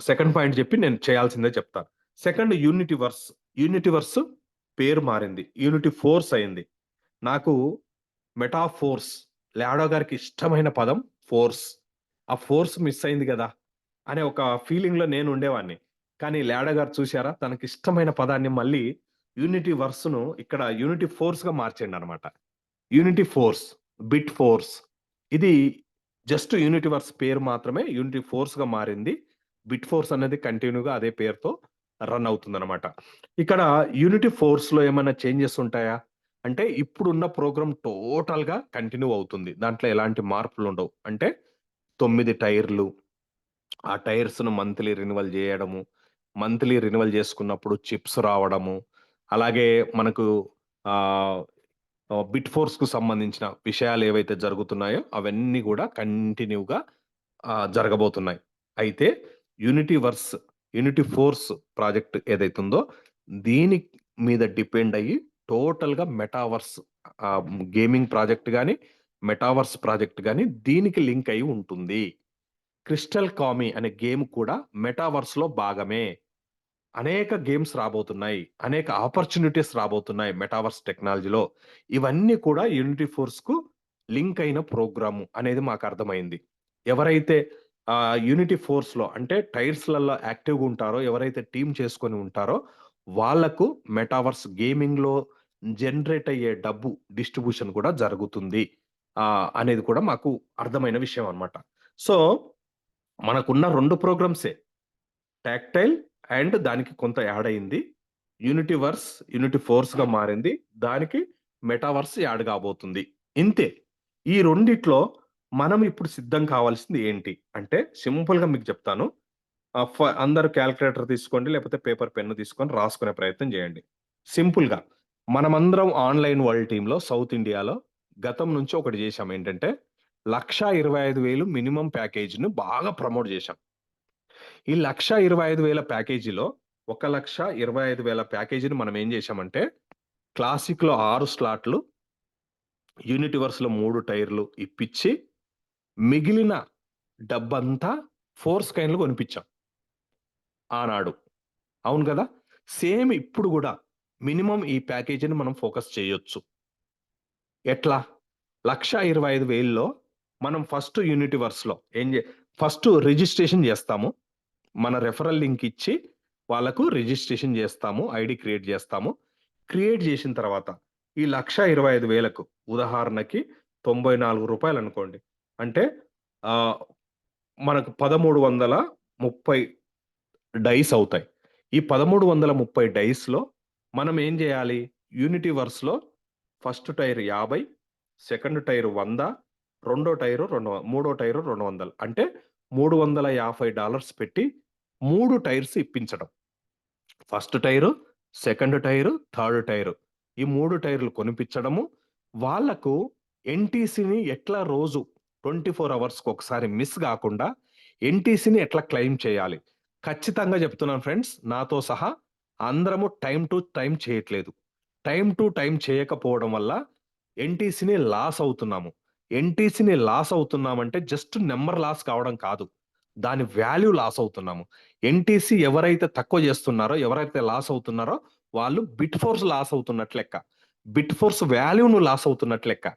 సెకండ్ పాయింట్ చెప్పి నేను చేయాల్సిందే చెప్తాను. Second universe. యూనివర్స్ పేరు మారింది. యూనిటీ ఫోర్స్ అయింది. నాకు మెటాఫోర్స్ లాడో గారికి ఇష్టమైన పదం ఫోర్స్. ఆ ఫోర్స్ మిస్ అయింది గదా! అనే ఒక ఫీలింగ్‌లో నేను ఉండేవాడిని. కానీ లాడో గారు చూసారా తనకిష్టమైన పదాన్ని మళ్ళీ యూనిటీ వర్స్‌ను ఇక్కడ యూనిటీ ఫోర్స్‌గా మార్చిండనమాట. యూనిటీ ఫోర్స్, బిట్ ఫోర్స్ ఇది జస్ట్ యూనివర్స్ పేరు మాత్రమే యూనిటీ ఫోర్స్‌గా మారింది. బిట్ ఫోర్స్ అనేది కంటిన్యూగా అదే పేరుతో రన్ అవుతుందనమాట. ఇక్కడ యూనిటీ ఫోర్స్‌లో ఏమైనా చేంజెస్ ఉంటాయా? అంటే ఇప్పుడున్న ప్రోగ్రామ్ టోటల్‌గా కంటిన్యూ అవుతుంది. దాంట్లో ఎలాంటి మార్పులుండవు. అంటే 9 టైర్‌లు, ఆ టైర్స్‌ను మంత్లీ రెన్యువల్ జేయడము, మంత్లీ రెన్యువల్ చేసుకున్నప్పుడు చిప్స్ రావడము, అలాగే మనకు ఆహ్, బిట్ ఫోర్స్‌కు సంబంధించిన విషయాలు ఏవైతే జరుగుతున్నాయో అవన్నీ గూడా కంటిన్యూగా జరగబోతున్నాయి. అయితే యూనిటీ ఫోర్స్ ప్రాజెక్ట్ ఏదైతే ఉందో దీని మీద డిపెండ్ అయ్యి టోటల్‌గా మెటావర్స్ గేమింగ్ ప్రాజెక్ట్ గాని, మెటావర్స్ ప్రాజెక్ట్ గాని దీనికి లింక్ అయ్యి ఉంటుంది. క్రిస్టల్ కామీ అనే గేమ్ కూడా మెటావర్స్‌లో భాగమే. అనేక గేమ్స్ రాబోతున్నాయి. అనేక ఆపర్చునిటీస్ రాబోతున్నాయి మెటావర్స్ టెక్నాలజీలో. ఇవన్నీ కూడా యూనిటీ ఫోర్స్‌కు లింక్ అయిన ప్రోగ్రాము అనేది మాకు అర్థమైంది. ఎవరైతే యూనిటీ ఫోర్స్‌లో అంటే టైర్స్‌లలో యాక్టివ్‌గా ఉంటారో, ఎవరైతే టీమ్ చేసుకొని ఉంటారో వాళ్ళకు మెటావర్స్ గేమింగ్‌లో జనరేట్ అయ్యే డబ్బు డిస్ట్రిబ్యూషన్ కూడా జరుగుతుంది. అనేది కూడా మాకు అర్థమైన విషయం అన్నమాట. సో, మనకున్న 2 ప్రోగ్రామ్సే. టాక్టైల్ అండ్ దానికి కొంత యాడ్ అయింది. యూనిటీ ఫోర్స్‌గా మారింది. దానికి మెటావర్స్ యాడ్ కాబోతుంది. ఇంతే. ఈ రెండిట్లో మనం ఇప్పుడు సిద్ధం కావాల్సింది ఏంటి? అంటే సింపుల్‌గా మీకు చెప్తాను. అందరూ కాలిక్యులేటర్ తీసుకోండి, లేకపోతే పేపర్, పెన్ను తీసుకొని రాసుకునే ప్రయత్నం చేయండి. సింపుల్‌గా మనమందరం ఆన్‌లైన్ వరల్డ్ టీమ్‌లో సౌత్ ఇండియాలో గతం నుంచి ఒకటి చేశాం. ఏంటంటే 1,25,000 మినిమమ్ ప్యాకేజ్‌ని బాగా ప్రమోట్ చేశాం. ఈ 1,25,000 ప్యాకేజీలో 1,25,000 ప్యాకేజీని మనం ఏం చేశామంటే క్లాసిక్‌లో 6 స్లాట్లు, యూనివర్స్‌లో 3 టైర్లు ఇప్పించి మిగిలిన డబ్బంతా ఫోర్స్ కైన్‌లు కొనిపించాం ఆనాడు. అవును కదా! సేమ్ ఇప్పుడు గూడా మినిమమ్ ఈ ప్యాకేజీని మనం ఫోకస్ చేయొచ్చు. ఎట్లా? 1,25,000లో మనం ఫస్ట్ యూనివర్స్‌లో ఫస్ట్ రిజిస్ట్రేషన్ చేస్తాము. మన రెఫరల్ లింక్ ఇచ్చి వాళ్ళకు రిజిస్ట్రేషన్ చేస్తాము. ఐడీ క్రియేట్ చేస్తాము. క్రియేట్ చేసిన తర్వాత ఈ 1,25,000కు ఉదాహరణకి రూ. 94 అనుకోండి. అంటే మనకు 1,330 డైస్ అవుతాయి. ఈ 1,330 డైస్‌లో మనం ఏం చేయాలి? యూనివర్స్‌లో ఫస్ట్ టైర్ 50, సెకండ్ టైర్ 100, మూడో టైర్ 200. అంటే $350 పెట్టి 3 టైర్స్ ఇప్పించడం. First tyre, second tyre, third tyre. ఈ 3 టైర్లు కొనిపించడము. వాళ్ళకు ఎన్‌టీసీని ఎట్లా రోజు 24 అవర్స్‌కి ఒకసారి మిస్ గాకుండా ఎన్‌టీసీని ఎట్లా క్లెయిమ్ చేయాలి? ఖచ్చితంగా చెప్తున్నాను ఫ్రెండ్స్, నాతో సహా అందరము టైమ్ టు టైమ్ చేయట్లేదు. టైమ్ టు టైమ్ చేయకపోవడం వల్ల ఎన్‌టీసీని లాస్ అవుతున్నాము. ఎన్‌టీసీని లాస్ అవుతున్నామంటే జస్ట్ నంబర్ లాస్ కావడం కాదు. దాని వాల్యూ లాస్ అవుతున్నాము. ఎన్‌టీసీ ఎవరైతే తక్కువ చేస్తున్నారో, ఎవరైతే లాస్ అవుతున్నారో వాళ్ళు బిట్ ఫోర్స్ లాస్ అవుతున్నట్టు లెక్క. బిట్ ఫోర్స్ వాల్యూను లాస్ అవుతున్నట్టు లెక్క.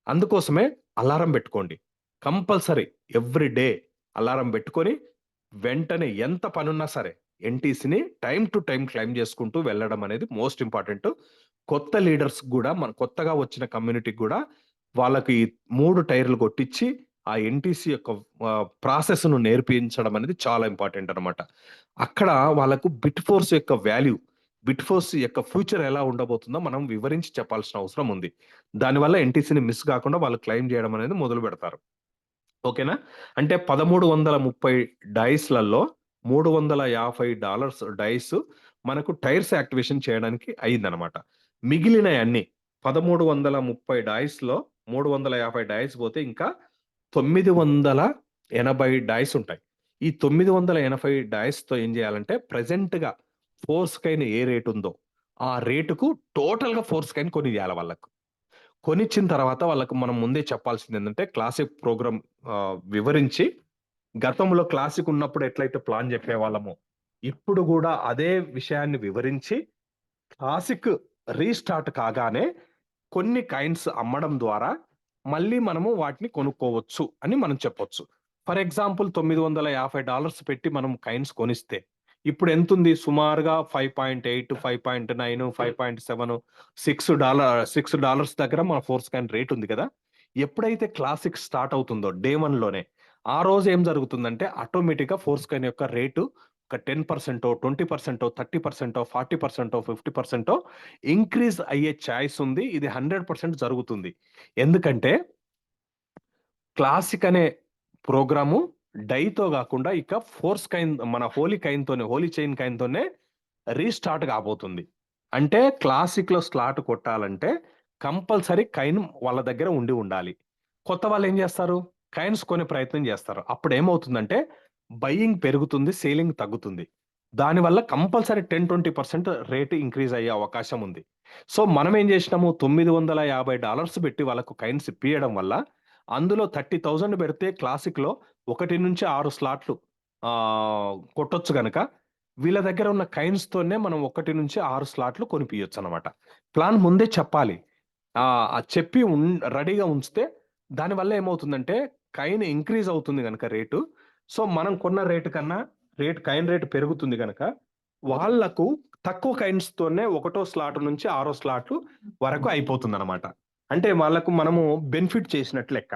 అందుకోసమే అలారం పెట్టుకోండి. కంపల్సరీ ఎవ్రీ డే అలారం పెట్టుకొని వెంటనే ఎంత పనున్నా సరే ఎన్‌టీసీని టైమ్ టు టైమ్ క్లెయిమ్ చేసుకుంటూ వెళ్ళడం అనేది మోస్ట్ ఇంపార్టెంట్. కొత్త లీడర్స్ గూడా మన కొత్తగా వచ్చిన కమ్యూనిటీకి గూడా వాళ్ళకి 3 టైర్లు కొట్టిచ్చి ఆ ఎన్‌టీసీ యొక్క ప్రాసెస్‌ను నేర్పించడం అనేది చాలా ఇంపార్టెంట్ అన్నమాట. అక్కడ వాళ్ళకు బిట్ ఫోర్స్ యొక్క వాల్యూ, బిట్ ఫోర్స్ యొక్క ఫ్యూచర్ ఎలా ఉండబోతుందో మనం వివరించి చెప్పాల్సిన అవసరం ఉంది. దానివల్ల ఎన్‌టీసీని మిస్ కాకుండా వాళ్ళు క్లెయిమ్ చేయడం అనేది మొదలుపెడతారు. ఓకేనా? అంటే 1,330 డైస్‌లలో $350 డైస్ మనకు టైర్స్ యాక్టివేషన్ చేయడానికి అయిందన్నమాట. మిగిలినయన్నీ 1,330 డైస్‌లో 350 డైస్ పోతే ఇంకా 980 డైస్ ఉంటాయి. ఈ 980 డైస్‌తో ఏం చేయాలంటే ప్రెజెంట్‌గా ఫోర్స్‌కైన ఏ రేట్ ఉందో ఆ రేటుకు టోటల్‌గా ఫోర్స్‌కైన కొనియాల వాళ్ళకు. కొనిచ్చిన తర్వాత వాళ్ళకు మనం ముందే చెప్పాల్సిందేంటంటే క్లాసిక్ ప్రోగ్రామ్ వివరించి గతంలో క్లాసిక్ ఉన్నప్పుడు ఎట్లయితే ప్లాన్ చెప్పేవాళ్ళమో, ఇప్పుడు గూడా అదే విషయాన్ని వివరించి క్లాసిక్ రీస్టార్ట్ కాగానే కొన్ని కాయిన్స్ అమ్మడం ద్వారా మళ్ళీ మనము వాటిని కొనుక్కోవచ్చు అని మనం చెప్పొచ్చు. ఫర్ ఎగ్జాంపుల్ $950 పెట్టి మనం కాయిన్స్ కొనిస్తే ఇప్పుడు ఎంతుంది? సుమారుగా 5.8, 5.9, 5.7, $6 దగ్గర మన ఫోర్స్ కాయిన్ రేట్ ఉంది కదా! ఎప్పుడైతే క్లాసిక్ స్టార్ట్ అవుతుందో డే 1లోనే ఆ రోజు ఏం జరుగుతుందంటే ఆటోమేటిక్‌గా ఫోర్స్ కాయిన్ యొక్క రేటు ఒక 10%, 20%, 30%, 40%, 50% ఇంక్రీజ్ అయ్యే ఛాయిస్ ఉంది. ఇది 100% జరుగుతుంది. ఎందుకంటే క్లాసిక్ అనే ప్రోగ్రాము డైతో గాకుండా ఇక ఫోర్స్ కైన్ మన హోలీ చైన్ కైన్‌తోనే రీస్టార్ట్ కాబోతుంది. అంటే క్లాసిక్‌లో స్లాట్ కొట్టాలంటే కంపల్సరీ కైన్ వాళ్ళ దగ్గర ఉండాలి. కొత్త వాళ్ళేం జేస్తారు? కాయిన్స్ కొనే ప్రయత్నం జేస్తారు. అప్పుడేమవుతుందంటే బయింగ్ పెరుగుతుంది, సేలింగ్ తగ్గుతుంది. దానివల్ల కంపల్సరీ 10, 20% రేట్ ఇంక్రీజ్ అయ్యే అవకాశం ఉంది. సో, మనమేం జేసినాము $950 పెట్టి వాళ్ళకు కాయిన్స్ ఇప్పియడం వల్ల అందులో 30,000 పెడితే క్లాసిక్‌లో 1-6 స్లాట్లు కొట్టొచ్చు గనక వీళ్ళ దగ్గర ఉన్న కాయిన్స్తోనే మనం 1-6 స్లాట్లు కొనిపియొచ్చు అనమాట. ప్లాన్ ముందే చెప్పాలి. చెప్పి రెడీగా ఉంచితే దానివల్ల ఏమవుతుందంటే కాయిన్ ఇంక్రీజ్ అవుతుంది గనక రేటు. సో, మనం కొన్న రేటు కన్నా కాయిన్ రేటు పెరుగుతుంది గనక వాళ్ళకు తక్కువ కాయిన్స్తోనే 1 స్లాట్ నుంచి 6 స్లాట్లు వరకు అయిపోతుందనమాట. అంటే వాళ్ళకు మనము బెనిఫిట్ చేసినట్టు లెక్క.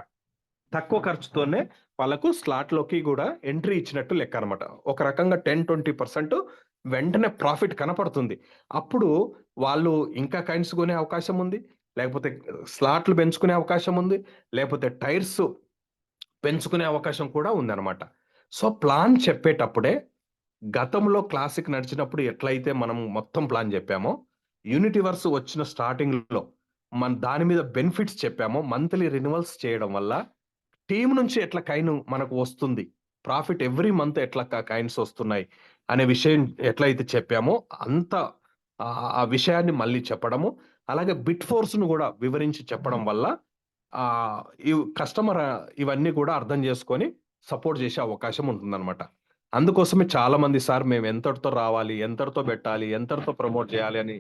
తక్కువ ఖర్చుతోనే వాళ్ళకు స్లాట్‌లోకి గూడా ఎంట్రీ ఇచ్చినట్టు లెక్కనమాట. ఒక రకంగా 10-20% వెంటనే ప్రాఫిట్ కనపడుతుంది. అప్పుడు వాళ్ళు ఇంకా కాయిన్స్ కొనే అవకాశం ఉంది. లేకపోతే స్లాట్లు పెంచుకునే అవకాశం ఉంది. లేకపోతే టైర్స్ పెంచుకునే అవకాశం కూడా ఉందనమాట. సో, ప్లాన్ చెప్పేటప్పుడే గతంలో క్లాసిక్ నడిచినప్పుడు ఎట్లయితే మనం మొత్తం ప్లాన్ జెప్పామో, యూనిటీవర్స్ వచ్చిన స్టార్టింగ్‌లో దాని మీద బెనిఫిట్స్ చెప్పామో, మంత్లీ రెన్యువల్స్ చేయడం వల్ల టీమ్ నుంచి ఎట్లా కాయిన్ మనకు వస్తుంది. ప్రాఫిట్ ఎవ్రీ మంత్ ఎట్లా కాయిన్స్ వస్తున్నాయి అనే విషయం ఎట్లయితే చెప్పామో అంత ఆ విషయాన్ని మళ్ళీ చెప్పడము. అలాగే బిట్ ఫోర్స్‌ను గూడా వివరించి చెప్పడం వల్ల ఈ కస్టమర్ ఇవన్నీ కూడా అర్థం చేసుకొని సపోర్ట్ చేసే అవకాశం ఉంటుందన్నమాట. అందుకోసమే చాలామంది సార్ మేము ఎంతటితో రావాలి, ఎంతటితో పెట్టాలి, ఎంతటితో ప్రమోట్ చేయాలి అని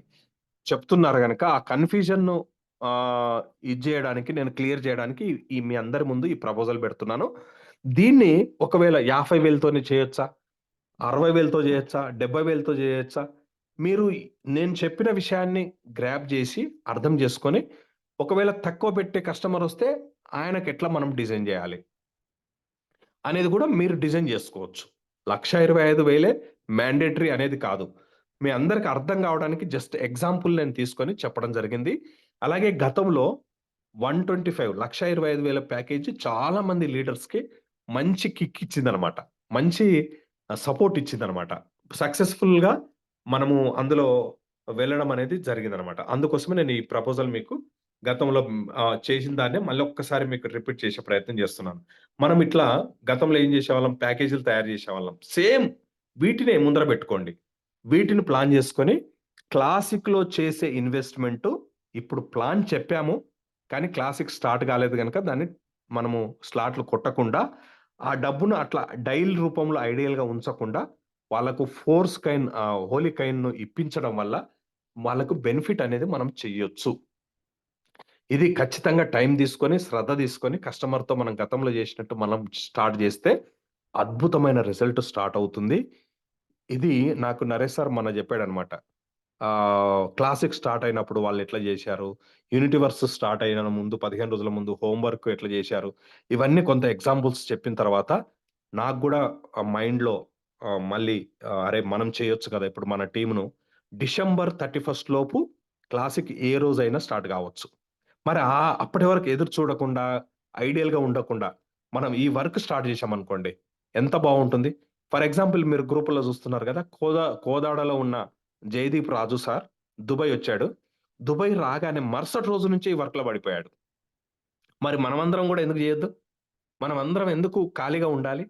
చెప్తున్నారు గనక ఆ కన్‌ఫ్యూజన్‌ను ఇది జేయడానికి నేను క్లియర్ జేయడానికి మీ అందరి ముందు ఈ ప్రపోజల్ పెడుతున్నాను. దీన్ని ఒకవేళ 50,000తోనే చేయొచ్చా? 60,000తో చేయొచ్చా? 70,000తో చేయొచ్చా? మీరు నేను చెప్పిన విషయాన్ని గ్రాబ్ జేసి అర్థం చేసుకొని ఒకవేళ తక్కువ పెట్టే కస్టమరొస్తే ఆయనకెట్లా మనం డిజైన్ జేయాలి? అనేది గూడా మీరు డిజైన్ జేసుకోవచ్చు. 1,25,000 మ్యాండేటరీ అనేది కాదు. మీ అందరికి అర్థం కావడానికి జస్ట్ ఎగ్జాంపుల్ నేను తీసుకొని చెప్పడం జరిగింది. అలాగే గతంలో 125,25,000 ప్యాకేజ్ చాలా మంది లీడర్స్‌కి మంచి కిక్ ఇచ్చిందనమాట. మంచి సపోర్ట్ ఇచ్చిందనమాట. సక్సెస్‌ఫుల్‌గా మనము అందులో వెళ్ళడం అనేది జరిగిందనమాట. అందుకోసమే నేను ఈ ప్రపోజల్ మీకు గతంలో చేసిన దాన్నే మళ్ళీ ఒక్కసారి మీకు రిపీట్ చేసే ప్రయత్నం చేస్తున్నాను. మనం ఇట్లా గతంలో ఏం చేసేవాళ్ళం ప్యాకేజీలు తయారు చేసేవాళ్ళం. సేమ్ వీటినే ముందర పెట్టుకోండి. వీటిని ప్లాన్ చేసుకొని క్లాసిక్‌లో చేసే ఇన్వెస్ట్‌మెంటు ఇప్పుడు ప్లాన్ చెప్పాము. కానీ క్లాసిక్ స్టార్ట్ కాలేదు గనక దాన్ని మనము స్లాట్లు కొట్టకుండా ఆ డబ్బును అట్లా డైల్ రూపంలో ఐడియల్‌గా ఉంచకుండా వాళ్ళకు హోలీ కాయిన్‌ను ఇప్పించడం వల్ల వాళ్ళకు బెనిఫిట్ అనేది మనం చెయ్యొచ్చు. ఇది ఖచ్చితంగా టైం తీసుకొని, శ్రద్ధ తీసుకొని కస్టమర్‌తో మనం గతంలో చేసినట్టు మనం స్టార్ట్ చేస్తే అద్భుతమైన రిజల్ట్ స్టార్ట్ అవుతుంది. ఇది నాకు నరేష్ సార్ మొన్న చెప్పాడనమాట. క్లాసిక్ స్టార్ట్ అయినప్పుడు వాళ్ళు ఎట్లా చేశారు? యూనిటీవర్స్ స్టార్ట్ అయిన ముందు 15 రోజుల ముందు హోంవర్క్ ఎట్లా చేశారు? ఇవన్నీ కొంత ఎగ్జాంపుల్స్ చెప్పిన తర్వాత నాకు గూడా మైండ్‌లో మళ్ళీ అరే! మనం చేయొచ్చు కదా! ఇప్పుడు మన టీమ్‌ను డిసెంబర్ 31 లోపు క్లాసిక్ ఏ రోజైనా స్టార్ట్ కావచ్చు. మరి అప్పటి వరకు ఎదురు చూడకుండా, ఐడియల్‌గా ఉండకుండా, మనం ఈ వర్క్ స్టార్ట్ చేశామనుకోండి, ఎంత బావుంటుంది. ఫర్ ఎగ్జాంపుల్ మీరు గ్రూప్‌లో చూస్తున్నారు గదా! కోదాడలో ఉన్న జయదీప్ రాజు సార్ దుబాయ్ వచ్చాడు. దుబాయ్ రాగానే మరుసటి రోజు నుంచే ఈ వర్క్‌లో పడిపోయాడు. మరి మనమందరం గూడా ఎందుకు చేయొద్దు? మనమందరం ఎందుకు ఖాళీగా ఉండాలి?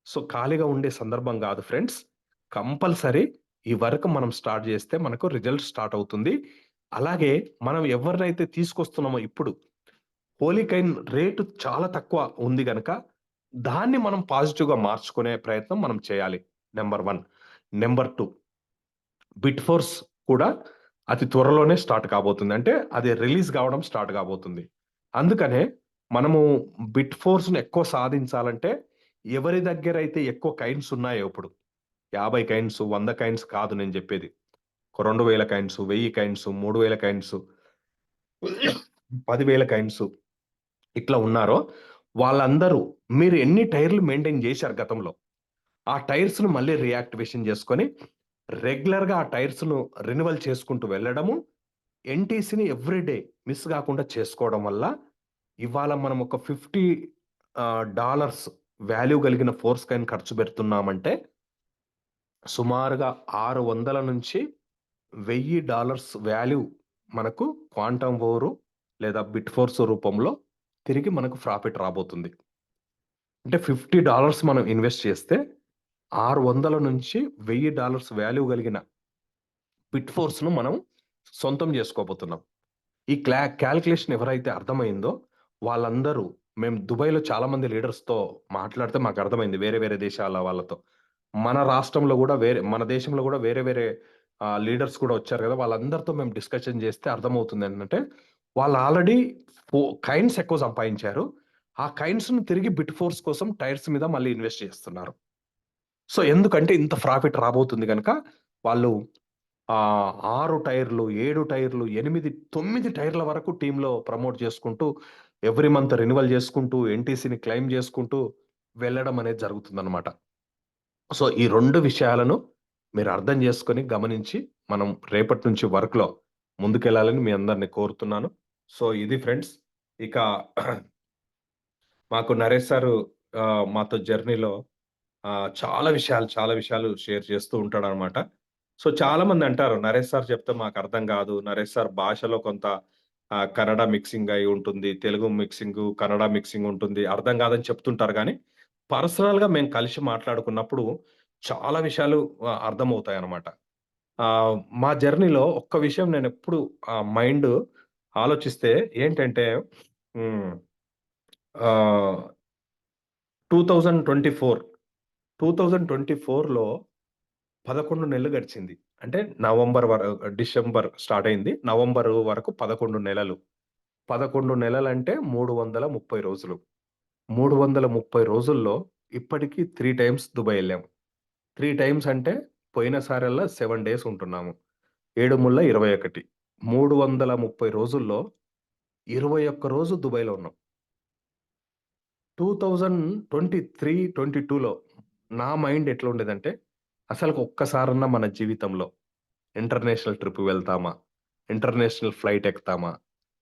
సో, ఖాళీగా ఉండే సందర్భం గాదు ఫ్రెండ్స్. కంపల్సరీ ఈ వర్క్ మనం స్టార్ట్ చేస్తే మనకు రిజల్ట్ స్టార్ట్ అవుతుంది. అలాగే మనం ఎవరినైతే తీసుకొస్తున్నామో ఇప్పుడు హోలీ కాయిన్ రేటు చాలా తక్కువ ఉంది గనక దాన్ని మనం పాజిటివ్‌గా మార్చుకునే ప్రయత్నం మనం చేయాలి. నంబర్ 1. నంబర్ 2 బిట్ ఫోర్స్ కూడా అతి త్వరలోనే స్టార్ట్ కాబోతుంది. అంటే అది రిలీజ్ కావడం స్టార్ట్ కాబోతుంది. అందుకనే మనము బిట్ ఫోర్స్‌ని ఎక్కువ సాధించాలంటే ఎవరి దగ్గరైతే ఎక్కువ కాయిన్స్ ఉన్నాయో ఇప్పుడు 50 కాయిన్స్, 100 కాయిన్స్ కాదు నేను చెప్పేది. 2,000 కాయిన్స్, 1000 కాయిన్స్, 3,000 కాయిన్స్, 10,000 కాయిన్స్ ఇట్లా ఉన్నారో వాళ్ళందరూ మీరు ఎన్ని టైర్‌లు మెయింటైన్ చేశారు గతంలో, ఆ టైర్స్‌ను మళ్ళీ రీయాక్టివేషన్ చేసుకొని రెగ్యులర్‌గా ఆ టైర్స్‌ను రెన్యువల్ చేసుకుంటూ వెళ్ళడము, ఎన్‌టీసీని ఎవ్రీ డే మిస్ కాకుండా చేసుకోవడం వల్ల ఇవాళ మనం ఒక $50 వాల్యూ కలిగిన ఫోర్స్ కాయిన్ ఖర్చు పెడుతున్నామంటే సుమారుగా 600 నుంచి $1,000 వాల్యూ మనకు క్వాంటమ్ వోర్ లేదా బిట్ ఫోర్స్ రూపంలో తిరిగి మనకు ప్రాఫిట్ రాబోతుంది. అంటే $50 మనం ఇన్వెస్ట్ చేస్తే 600 నుంచి $1,000 వాల్యూ కలిగిన బిట్ ఫోర్స్‌ను మనం సొంతం చేసుకోబోతున్నాం. ఈ కాలిక్యులేషన్ ఎవరైతే అర్థమైందో వాళ్ళందరూ మేము దుబాయ్‌లో చాలా మంది లీడర్స్‌తో మాట్లాడితే మాకు అర్థమైంది వేరే వేరే దేశాల వాళ్ళతో. మన రాష్ట్రంలో కూడా మన దేశంలో కూడా వేరే వేరే లీడర్స్ కూడా వచ్చారు కదా, వాళ్ళందరితో మేము డిస్కషన్ చేస్తే అర్థమవుతుంది ఏంటంటే వాళ్ళు ఆల్రెడీ కైన్స్ ఎక్కువ సంపాదించారు. ఆ కైన్స్‌ను తిరిగి బిట్ ఫోర్స్ కోసం టైర్స్ మీద మళ్ళీ ఇన్వెస్ట్ చేస్తున్నారు. సో, ఎందుకంటే ఇంత ప్రాఫిట్ రాబోతుంది గనక వాళ్ళు 6 టైర్లు, 7 టైర్లు, 8, 9 టైర్ల వరకు టీమ్‌లో ప్రమోట్ చేసుకుంటూ, ఎవ్రీ మంత్ రెన్యువల్ చేసుకుంటూ, ఎన్‌టీసీని క్లెయిమ్ చేసుకుంటూ వెళ్ళడం అనేది జరుగుతుందనమాట. సో, ఈ 2 విషయాలను మీరు అర్థం చేసుకొని, గమనించి మనం రేపటి నుంచి వర్క్‌లో ముందుకెళ్ళాలని మీ అందరిని కోరుతున్నాను. సో, ఇది ఫ్రెండ్స్. ఇక మాకు నరేష్ సారు మాతో జర్నీలో చాలా విషయాలు షేర్ చేస్తూ ఉంటాడనమాట. సో, చాలామంది అంటారు, నరేష్ సార్ చెప్తే మాకర్థం గాదు. నరేష్ సార్ భాషలో కొంత కన్నడ మిక్సింగ్ అయి ఉంటుంది. తెలుగు మిక్సింగు, కన్నడ మిక్సింగ్ ఉంటుంది. అర్థం కాదని చెప్తుంటారు గానీ, పర్సనల్‌గా మేము కలిసి మాట్లాడుకున్నప్పుడు చాలా విషయాలు అర్థమవుతాయనమాట. మా జర్నీలో ఒక్క విషయం నేనెప్పుడు మైండ్ ఆలోచిస్తే ఏంటంటే హ్మ్. ఆహ్, 2024 2024లో 11 నెలలు గడిచింది. అంటే డిసెంబర్ స్టార్ట్ అయింది. నవంబర్ వరకు 11 నెలలు. 11 నెలలంటే 330 రోజులు. 330 రోజుల్లో ఇప్పటికి 3 టైమ్స్ దుబాయ్ ఎళ్ళాం. 3 టైమ్స్ అంటే పోయినసారల్లా 7 డేస్ ఉంటున్నాము. 7 ముళ్ళ 21. 330 రోజుల్లో 21 రోజు దుబాయ్‌లో ఉన్నాం. 2023, 22లో నా మైండ్ ఎట్లుండేదంటే, అసలుకు ఒక్కసారన్నా మన జీవితంలో ఇంటర్నేషనల్ ట్రిప్ వెళ్తామా? ఇంటర్నేషనల్ ఫ్లైట్ ఎక్కుతామా?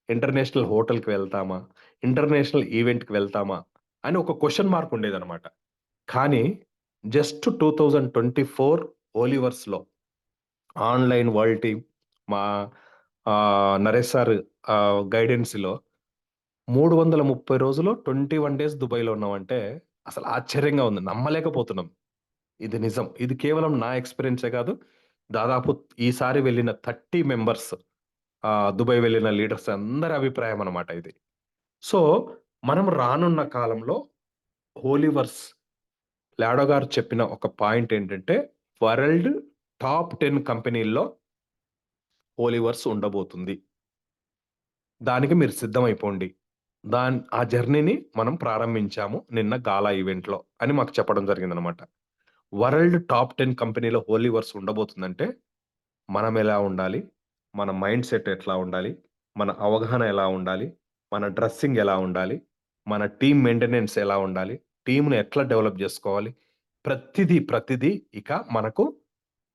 ఇంటర్నేషనల్ హోటల్‌కి వెళ్తామా? ఇంటర్నేషనల్ ఈవెంట్‌కి వెళ్తామా? అని ఒక క్వెషన్ మార్క్ ఉండేదనమాట. కానీ జస్ట్ 2024 ఓలివర్స్‌లో ఆన్‌లైన్ వరల్డ్ టీమ్ మా నరేష్ సార్ గైడెన్స్‌లో 330 రోజులు 21 డేస్ దుబాయ్‌లో ఉన్నామంటే అసలు ఆశ్చర్యంగా ఉంది. నమ్మలేకపోతున్నాం. ఇది నిజం. ఇది కేవలం నా ఎక్స్‌పీరియన్సే కాదు. దాదాపు ఈసారి వెళ్ళిన 30 మెంబర్స్ దుబాయ్ వెళ్ళిన లీడర్స్ అందరి అభిప్రాయం అన్నమాట ఇది. సో, మనం రానున్న కాలంలో హోలీవర్స్ లాడో గారు చెప్పిన ఒక పాయింట్ ఏంటంటే, వరల్డ్ టాప్ 10 కంపెనీల్లో హోలీవర్స్ ఉండబోతుంది. దానికి మీరు సిద్ధమైపోండి. ఆ జర్నీని మనం ప్రారంభించాము నిన్న గాలా ఈవెంట్‌లో అని మాకు చెప్పడం జరిగిందనమాట. వరల్డ్ టాప్ 10 కంపెనీలో హోలీవర్స్ ఉండబోతుందంటే, మనం ఎలా ఉండాలి? మన మైండ్ సెట్ ఎట్లా ఉండాలి? మన అవగాహన ఎలా ఉండాలి? మన డ్రెస్సింగ్ ఎలా ఉండాలి? మన టీమ్ మెయింటెనెన్స్ ఎలా ఉండాలి? టీమ్‌ని ఎట్లా డెవలప్ జేసుకోవాలి? ప్రతిదీ ఇక మనకు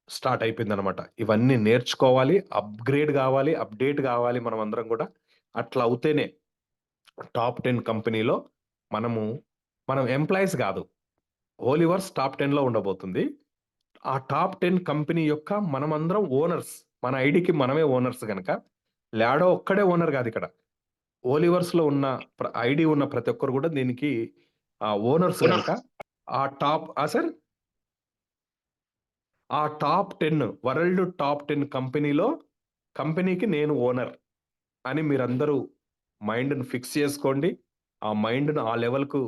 స్టార్ట్ అయిపోయిందనమాట. ఇవన్నీ నేర్చుకోవాలి, అప్‌గ్రేడ్ గావాలి, అప్‌డేట్ గావాలి మనమందరం గూడా. అట్లా అవుతేనే టాప్ 10 కంపెనీలో మనం ఎంప్లాయీస్ గాదు. హోలీవర్స్ టాప్ 10లో ఉండబోతుంది. ఆ టాప్ 10 కంపెనీ యొక్క మనమందరం ఓనర్స్. మన ఐడీకి మనమే ఓనర్స్ గనక, లాడో ఒక్కడే ఓనర్ గాదిక్కడ. ఓలివర్స్‌లో ఉన్న ఐడీ ఉన్న ప్రతి ఒక్కరు గూడా దీనికి ఓనర్స్ గనక సార్? ఆ టాప్ 10 వరల్డ్ టాప్ 10 కంపెనీకి నేను ఓనర్ అని మీరందరూ మైండ్‌ని ఫిక్స్ చేసుకోండి. ఆ మైండ్‌ని ఆ లెవెల్‌కు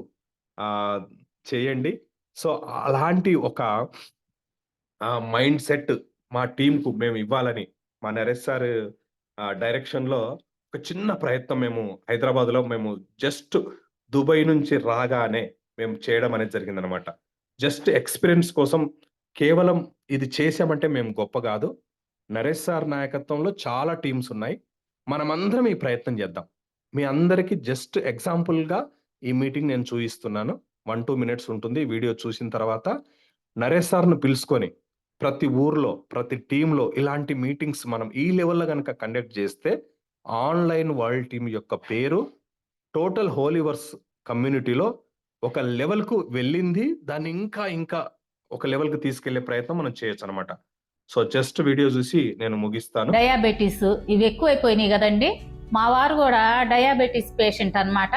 చేయండి. సో, అలాంటి ఒక మైండ్ సెట్ మా టీమ్‌కు మేము ఇవ్వాలని మా నరేష్ సార్ డైరెక్షన్‌లో ఒక చిన్న ప్రయత్నం మేము హైదరాబాద్‌లో జస్ట్ దుబాయ్ నుంచి రాగానే మేము చేయడం అనేది జరిగిందనమాట. జస్ట్ ఎక్స్‌పీరియన్స్ కోసం కేవలం ఇది చేశామంటే మేము గొప్ప గాదు. నరేష్ సార్ నాయకత్వంలో చాలా టీమ్స్ ఉన్నాయి. మనమందరం ఈ ప్రయత్నం చేద్దాం. మీ అందరికి జస్ట్ ఎగ్జాంపుల్‌గా ఈ మీటింగ్ నేను చూయిస్తున్నాను. 1, 2 మినిట్స్ ఉంటుంది. వీడియో చూసిన తర్వాత నరేష్ సార్‌ని పిలుసుకొని ప్రతి ఊర్లో, ప్రతి టీమ్‌లో ఇలాంటి మీటింగ్స్ మనం ఈ లెవెల్‌లో గనక కండక్ట్ చేస్తే ఆన్‌లైన్ వరల్డ్ టీమ్ యొక్క పేరు టోటల్ హోలీవర్స్ కమ్యూనిటీలో ఒక లెవెల్‌కు వెళ్ళింది. దాన్ని ఇంకా ఒక లెవెల్‌కి తీసుకెళ్లే ప్రయత్నం మనం చేయొచ్చనమాట. సో, జస్ట్ వీడియో చూసి నేను ముగిస్తాను. డయాబెటిస్ ఇవి ఎక్కువైపోయినాయి కదండి. మా వారు కూడా డయాబెటిస్ పేషెంట్ అన్నమాట.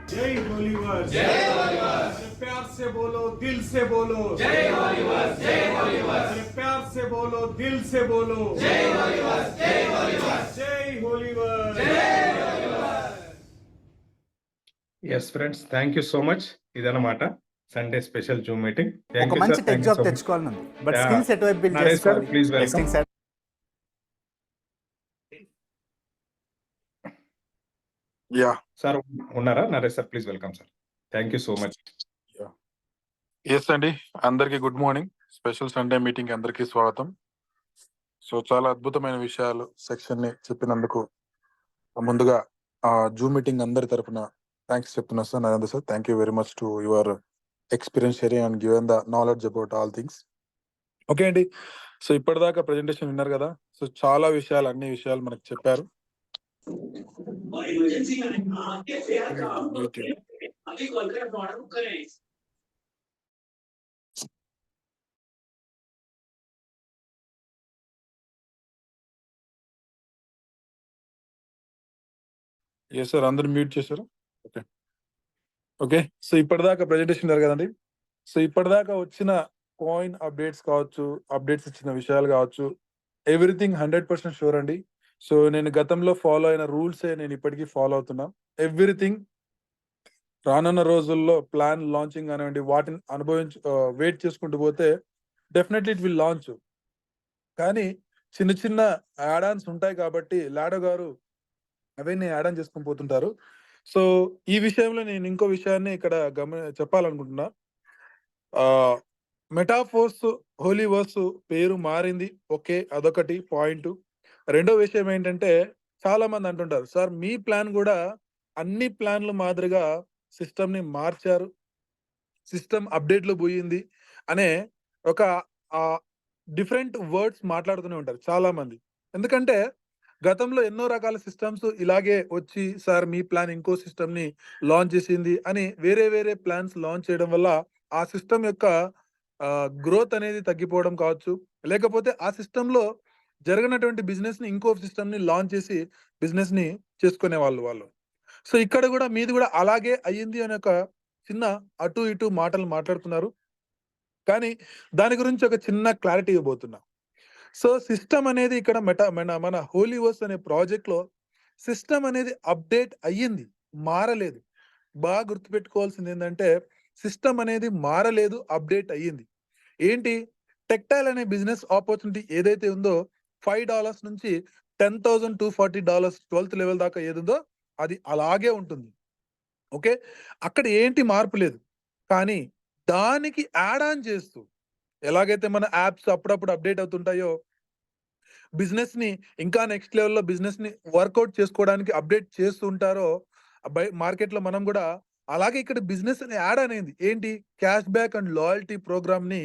जय होलीवर्स, जय होलीवर्स। प्यार से बोलो, दिल से बोलो, जय होलीवर्स, जय होलीवर्स। प्यार से बोलो, दिल से बोलो, जय होलीवर्स, जय होलीवर्स, जय होलीवर्स, जय होलीवर्स। Yes friends, thank you so much. ఇదన్నమాట సండే స్పెషల్ జూమ్ మీటింగ్. ఒక మంచి టెక్ జాబ్ తెచ్చుకోవాలని ఉంది, బట్ స్కిల్స్ ఎటువైపు బిల్డ్ చేసుకోవాలి? Please welcome. Testing side. Yeah. Sir ఉన్నారా? Naresh sir, please welcome sir. Thank you so much. Yes అండి, అందరికి good morning. Special Sunday meeting అందరికి స్వాగతం. సో చాలా అద్భుతమైన విషయాలు సెక్షన్ ని చెప్పినందుకు ముందుగా జూమ్ మీటింగ్ అందరి తరఫున థ్యాంక్స్ చెప్తున్నా sir. Narendra sir, thank you very much to your experience sharing and given the knowledge about all things. Okay అండి, సో ఇప్పటిదాకా ప్రెజెంటేషన్ విన్నారు కదా. సో చాలా విషయాలు, అన్ని విషయాలు మనకు చెప్పారు. ఎస్ సార్, అందరు మ్యూట్ చేశారు. ఓకే ఓకే, సో ఇప్పటిదాకా ప్రెజెంటేషన్ ఉన్నారు కదండి. సో ఇప్పటిదాకా వచ్చిన కాయిన్ అప్డేట్స్ కావచ్చు, అప్డేట్స్ ఇచ్చిన విషయాలు కావచ్చు, ఎవ్రీథింగ్ 100% షూర్ అండి. సో నేను గతంలో ఫాలో అయిన రూల్సే నేను ఇప్పటికీ ఫాలో అవుతున్నా. ఎవ్రీథింగ్ రానున్న రోజుల్లో ప్లాన్ లాంచింగ్ అనేవండి, వాటిని వెయిట్ చేసుకుంటూ పోతే డెఫినెట్లీ ఇట్ విల్ లాంచ్. కానీ చిన్న చిన్న యాడ్ ఆన్స్ ఉంటాయి కాబట్టి లాడో గారు అవన్నీ యాడ్ ఆన్ చేసుకొని పోతుంటారు. సో ఈ విషయంలో నేను ఇంకో విషయాన్ని ఇక్కడ చెప్పాలనుకుంటున్నా. మెటాఫోర్స్ హోలీవర్స్ పేరు మారింది, ఓకే, అదొకటి పాయింట్. రెండో విషయం ఏంటంటే, చాలా మంది అంటుంటారు, సార్ మీ ప్లాన్ కూడా అన్ని ప్లాన్లు మాదిరిగా సిస్టమ్ ని మార్చారు, సిస్టమ్ అప్డేట్ లో పోయింది అనే ఒక డిఫరెంట్ వర్డ్స్ మాట్లాడుతూనే ఉంటారు చాలా మంది. ఎందుకంటే గతంలో ఎన్నో రకాల సిస్టమ్స్ ఇలాగే వచ్చి, సార్ మీ ప్లాన్ ఇంకో సిస్టమ్ ని లాంచ్ చేసింది అని వేరే వేరే ప్లాన్స్ లాంచ్ చేయడం వల్ల ఆ సిస్టమ్ యొక్క గ్రోత్ అనేది తగ్గిపోవడం కావచ్చు, లేకపోతే ఆ సిస్టమ్ లో జరిగినటువంటి బిజినెస్ ని ఇంకో సిస్టమ్ ని లాంచ్ చేసి బిజినెస్ ని చేసుకునే వాళ్ళు. సో ఇక్కడ కూడా మీది కూడా అలాగే అయ్యింది అనే ఒక చిన్న అటు ఇటు మాటలు మాట్లాడుతున్నారు. కానీ దాని గురించి ఒక చిన్న క్లారిటీ ఇవ్వబోతున్నా. సో సిస్టమ్ అనేది ఇక్కడ మన హోలీవర్స్ అనే ప్రాజెక్ట్ లో సిస్టమ్ అనేది అప్డేట్ అయ్యింది, మారలేదు. బాగా గుర్తుపెట్టుకోవాల్సింది ఏంటంటే, సిస్టమ్ అనేది మారలేదు, అప్డేట్ అయ్యింది. ఏంటి, టెక్టైల్ అనే బిజినెస్ ఆపర్చునిటీ ఏదైతే ఉందో $5 నుంచి $10,240 12th లెవెల్ దాకా ఏదుందో అది అలాగే ఉంటుంది. ఓకే, అక్కడ ఏంటి మార్పు లేదు. కానీ దానికి యాడ్ ఆన్ చేస్తూ, ఎలాగైతే మన యాప్స్ అప్పుడప్పుడు అప్డేట్ అవుతుంటాయో, బిజినెస్ ని ఇంకా నెక్స్ట్ లెవెల్లో బిజినెస్ ని వర్కౌట్ చేసుకోవడానికి అప్డేట్ చేస్తూ ఉంటారో మార్కెట్ లో, మనం కూడా అలాగే ఇక్కడ బిజినెస్ యాడ్ అనేది ఏంటి, cash back and loyalty program ని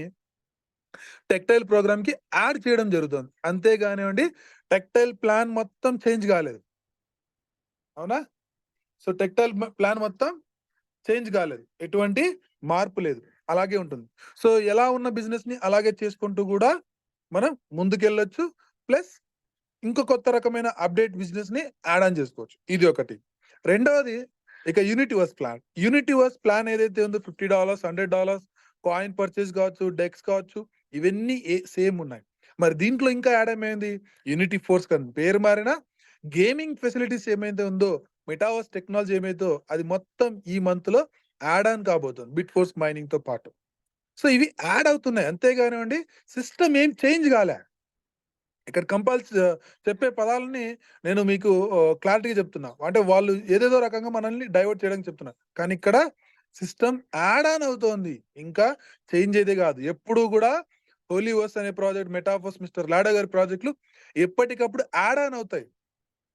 టెక్టైల్ ప్రోగ్రామ్ కి యాడ్ చేయడం జరుగుతుంది. అంతేగానివ్వండి, టెక్టైల్ ప్లాన్ మొత్తం చేంజ్ కాలేదు, అవునా? సో టెక్టైల్ ప్లాన్ మొత్తం చేంజ్ కాలేదు, ఎటువంటి మార్పు లేదు, అలాగే ఉంటుంది. సో ఎలా ఉన్న బిజినెస్ ని అలాగే చేసుకుంటూ కూడా మనం ముందుకెళ్ళొచ్చు. ప్లస్ ఇంకో కొత్త రకమైన అప్డేట్ బిజినెస్ ని యాడ్ ఆన్ చేసుకోవచ్చు. ఇది ఒకటి. రెండవది, ఇక యూనిటీవర్స్ ప్లాన్ ఏదైతే ఉందో $50, $100 కాయిన్ పర్చేస్ కావచ్చు, డెక్స్ కావచ్చు, ఇవన్నీ సేమ్ ఉన్నాయి. మరి దీంట్లో ఇంకా యాడ్ ఏమైంది, యూనిటీ ఫోర్స్ కానీ పేరు మారిన గేమింగ్ ఫెసిలిటీస్ ఏమైతే ఉందో, మెటావర్స్ టెక్నాలజీ ఏమైతే అది మొత్తం ఈ మంత్ లో యాడ్ ఆన్ కాబోతుంది బిట్ ఫోర్స్ మైనింగ్ తో పాటు. సో ఇవి యాడ్ అవుతున్నాయి, అంతేగానివ్వండి సిస్టమ్ ఏం చేంజ్ కాలే. ఇక్కడ చెప్పే పదాలని నేను మీకు క్లారిటీగా చెప్తున్నా, అంటే వాళ్ళు ఏదేదో రకంగా మనల్ని డైవర్ట్ చేయడానికి చెప్తున్నారు. కానీ ఇక్కడ సిస్టమ్ యాడ్ ఆన్ అవుతోంది, ఇంకా చేంజ్ అయితే కాదు. ఎప్పుడు కూడా హోలీవర్స్ అనే ప్రాజెక్ట్, మెటాఫోర్స్, మిస్టర్ లాడో గారి ప్రాజెక్టులు ఎప్పటికప్పుడు యాడ్ ఆన్ అవుతాయి.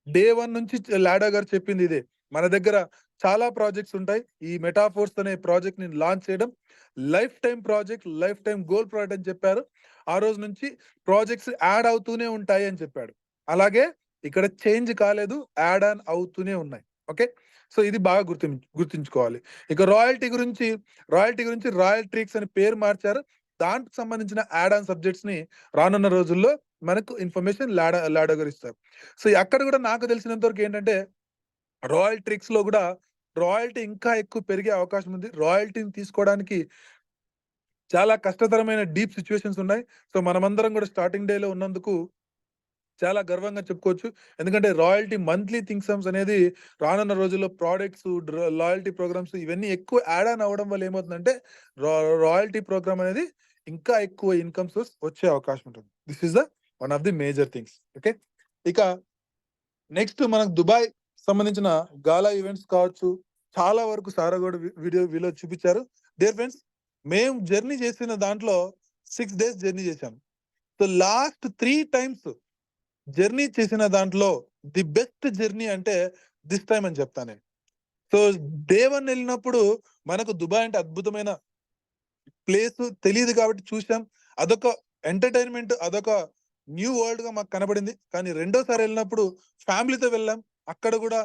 డే 1 నుంచి లాడో గారు చెప్పింది ఇదే. మన దగ్గర చాలా ప్రాజెక్ట్స్ ఉంటాయి. ఈ మెటాఫోర్స్ అనే ప్రాజెక్ట్ ని లాంచ్ చేయడం life time project, life time goal project అని చెప్పారు. ఆ రోజు నుంచి ప్రాజెక్ట్స్ యాడ్ అవుతూనే ఉంటాయి అని చెప్పాడు. అలాగే ఇక్కడ చేంజ్ కాలేదు, యాడ్ ఆన్ అవుతూనే ఉన్నాయి. ఓకే, సో ఇది బాగా గుర్తుంచుకోవాలి. ఇక రాయల్టీ గురించి రాయల్ ట్రిక్స్ అని పేరు మార్చారు. దానికి సంబంధించిన యాడ్ ఆన్ సబ్జెక్ట్స్ ని రానున్న రోజుల్లో మనకు ఇన్ఫర్మేషన్ లాడో గారు ఇస్తారు. సో అక్కడ కూడా నాకు తెలిసినంత వరకు ఏంటంటే, రాయల్ ట్రిక్స్ లో కూడా రాయల్టీ ఇంకా ఎక్కువ పెరిగే అవకాశం ఉంది. రాయల్టీని తీసుకోవడానికి చాలా కష్టతరమైన డీప్ సిచ్యువేషన్స్ ఉన్నాయి. సో మనమందరం కూడా స్టార్టింగ్ డేలో ఉన్నందుకు చాలా గర్వంగా చెప్పుకోవచ్చు. ఎందుకంటే రాయల్టీ మంత్లీ థింక్ సమ్స్ అనేది రానున్న రోజుల్లో ప్రొడక్ట్స్, లాయల్టీ ప్రోగ్రామ్స్ ఇవన్నీ ఎక్కువ యాడ్ ఆన్ అవ్వడం వల్ల ఏమవుతుందంటే రాయల్టీ ప్రోగ్రామ్ అనేది ఇంకా ఎక్కువ ఇన్కమ్ సోర్స్ వచ్చే అవకాశం ఉంటుంది. This is the one of the major things. Okay, ఇక నెక్స్ట్ మనకు దుబాయ్ సంబంధించిన గాలా ఈవెంట్స్ కావచ్చు, చాలా వరకు సారా కూడా వీడియో చూపించారు. డియర్ ఫ్రెండ్స్, మేము జర్నీ చేసిన దాంట్లో 6 days జర్నీ చేశాం. సో లాస్ట్ 3 times జర్నీ చేసిన దాంట్లో ది బెస్ట్ జర్నీ అంటే దిస్ టైమ్ అని చెప్తాను నేను. సో డే 1 వెళ్ళినప్పుడు మనకు దుబాయ్ అంటే అద్భుతమైన ప్లేస్ తెలియదు కాబట్టి చూసాం. అదొక ఎంటర్టైన్మెంట్, అదొక న్యూ వరల్డ్ గా మాకు కనబడింది. కానీ రెండోసారి వెళ్ళినప్పుడు ఫ్యామిలీతో వెళ్ళాం, అక్కడ కూడా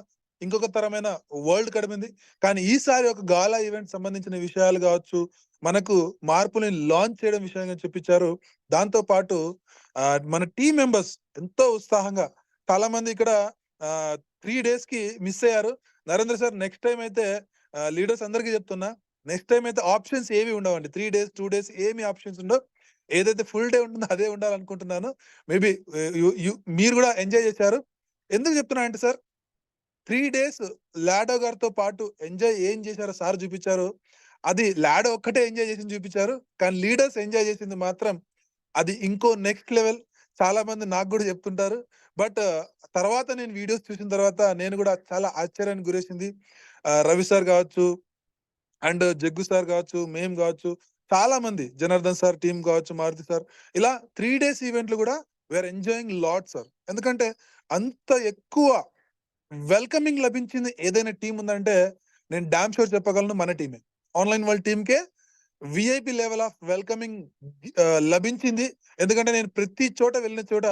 ఇంకొక తరమైన వరల్డ్ కడిపింది. కానీ ఈసారి ఒక గాలా ఈవెంట్ సంబంధించిన విషయాలు కావచ్చు, మనకు మార్పుని లాంచ్ చేయడం విషయంగా చెప్పించారు. దాంతో పాటు మన టీం మెంబర్స్ ఎంతో ఉత్సాహంగా, చాలా మంది ఇక్కడ 3 days కి మిస్ అయ్యారు. నరేంద్ర సార్, నెక్స్ట్ టైం అయితే లీడర్స్ అందరికీ చెప్తున్నా, నెక్స్ట్ టైం అయితే ఆప్షన్స్ ఏవి ఉండవండి. 3 days 2 days ఏమి ఆప్షన్స్ ఉండవు. ఏదైతే ఫుల్ డే ఉంటుందో అదే ఉండాలనుకుంటున్నాను. మేబీ మీరు కూడా ఎంజాయ్ చేశారు. ఎందుకు చెప్తున్నా అంటే సార్, 3 days లాడో గారితో పాటు ఎంజాయ్ ఏం చేశారో సార్ చూపించారు. అది లాడో ఒక్కటే ఎంజాయ్ చేసింది చూపించారు, కానీ లీడర్స్ ఎంజాయ్ చేసింది మాత్రం అది ఇంకో నెక్స్ట్ లెవెల్. చాలా మంది నాకు కూడా చెప్తుంటారు. బట్ తర్వాత నేను వీడియోస్ చూసిన తర్వాత నేను కూడా చాలా ఆశ్చర్యానికి గురేసింది. రవి సార్ కావచ్చు, అండ్ జగ్గు సార్ కావచ్చు, మేము కావచ్చు, చాలా మంది, జనార్దన్ సార్ టీం కావచ్చు, మారుతి సార్, ఇలా 3 days ఈవెంట్లు కూడా వీఆర్ ఎంజాయింగ్ లాట్ సార్. ఎందుకంటే అంత ఎక్కువ వెల్కమింగ్ లభించింది ఏదైనా టీం ఉందంటే నేను డామ్ షూర్ చెప్పగలను, మన టీమే. ఆన్లైన్ వాళ్ళ టీంకే విఐపి లెవెల్ ఆఫ్ వెల్కమింగ్ లభించింది. ఎందుకంటే నేను ప్రతి చోట వెళ్ళిన చోట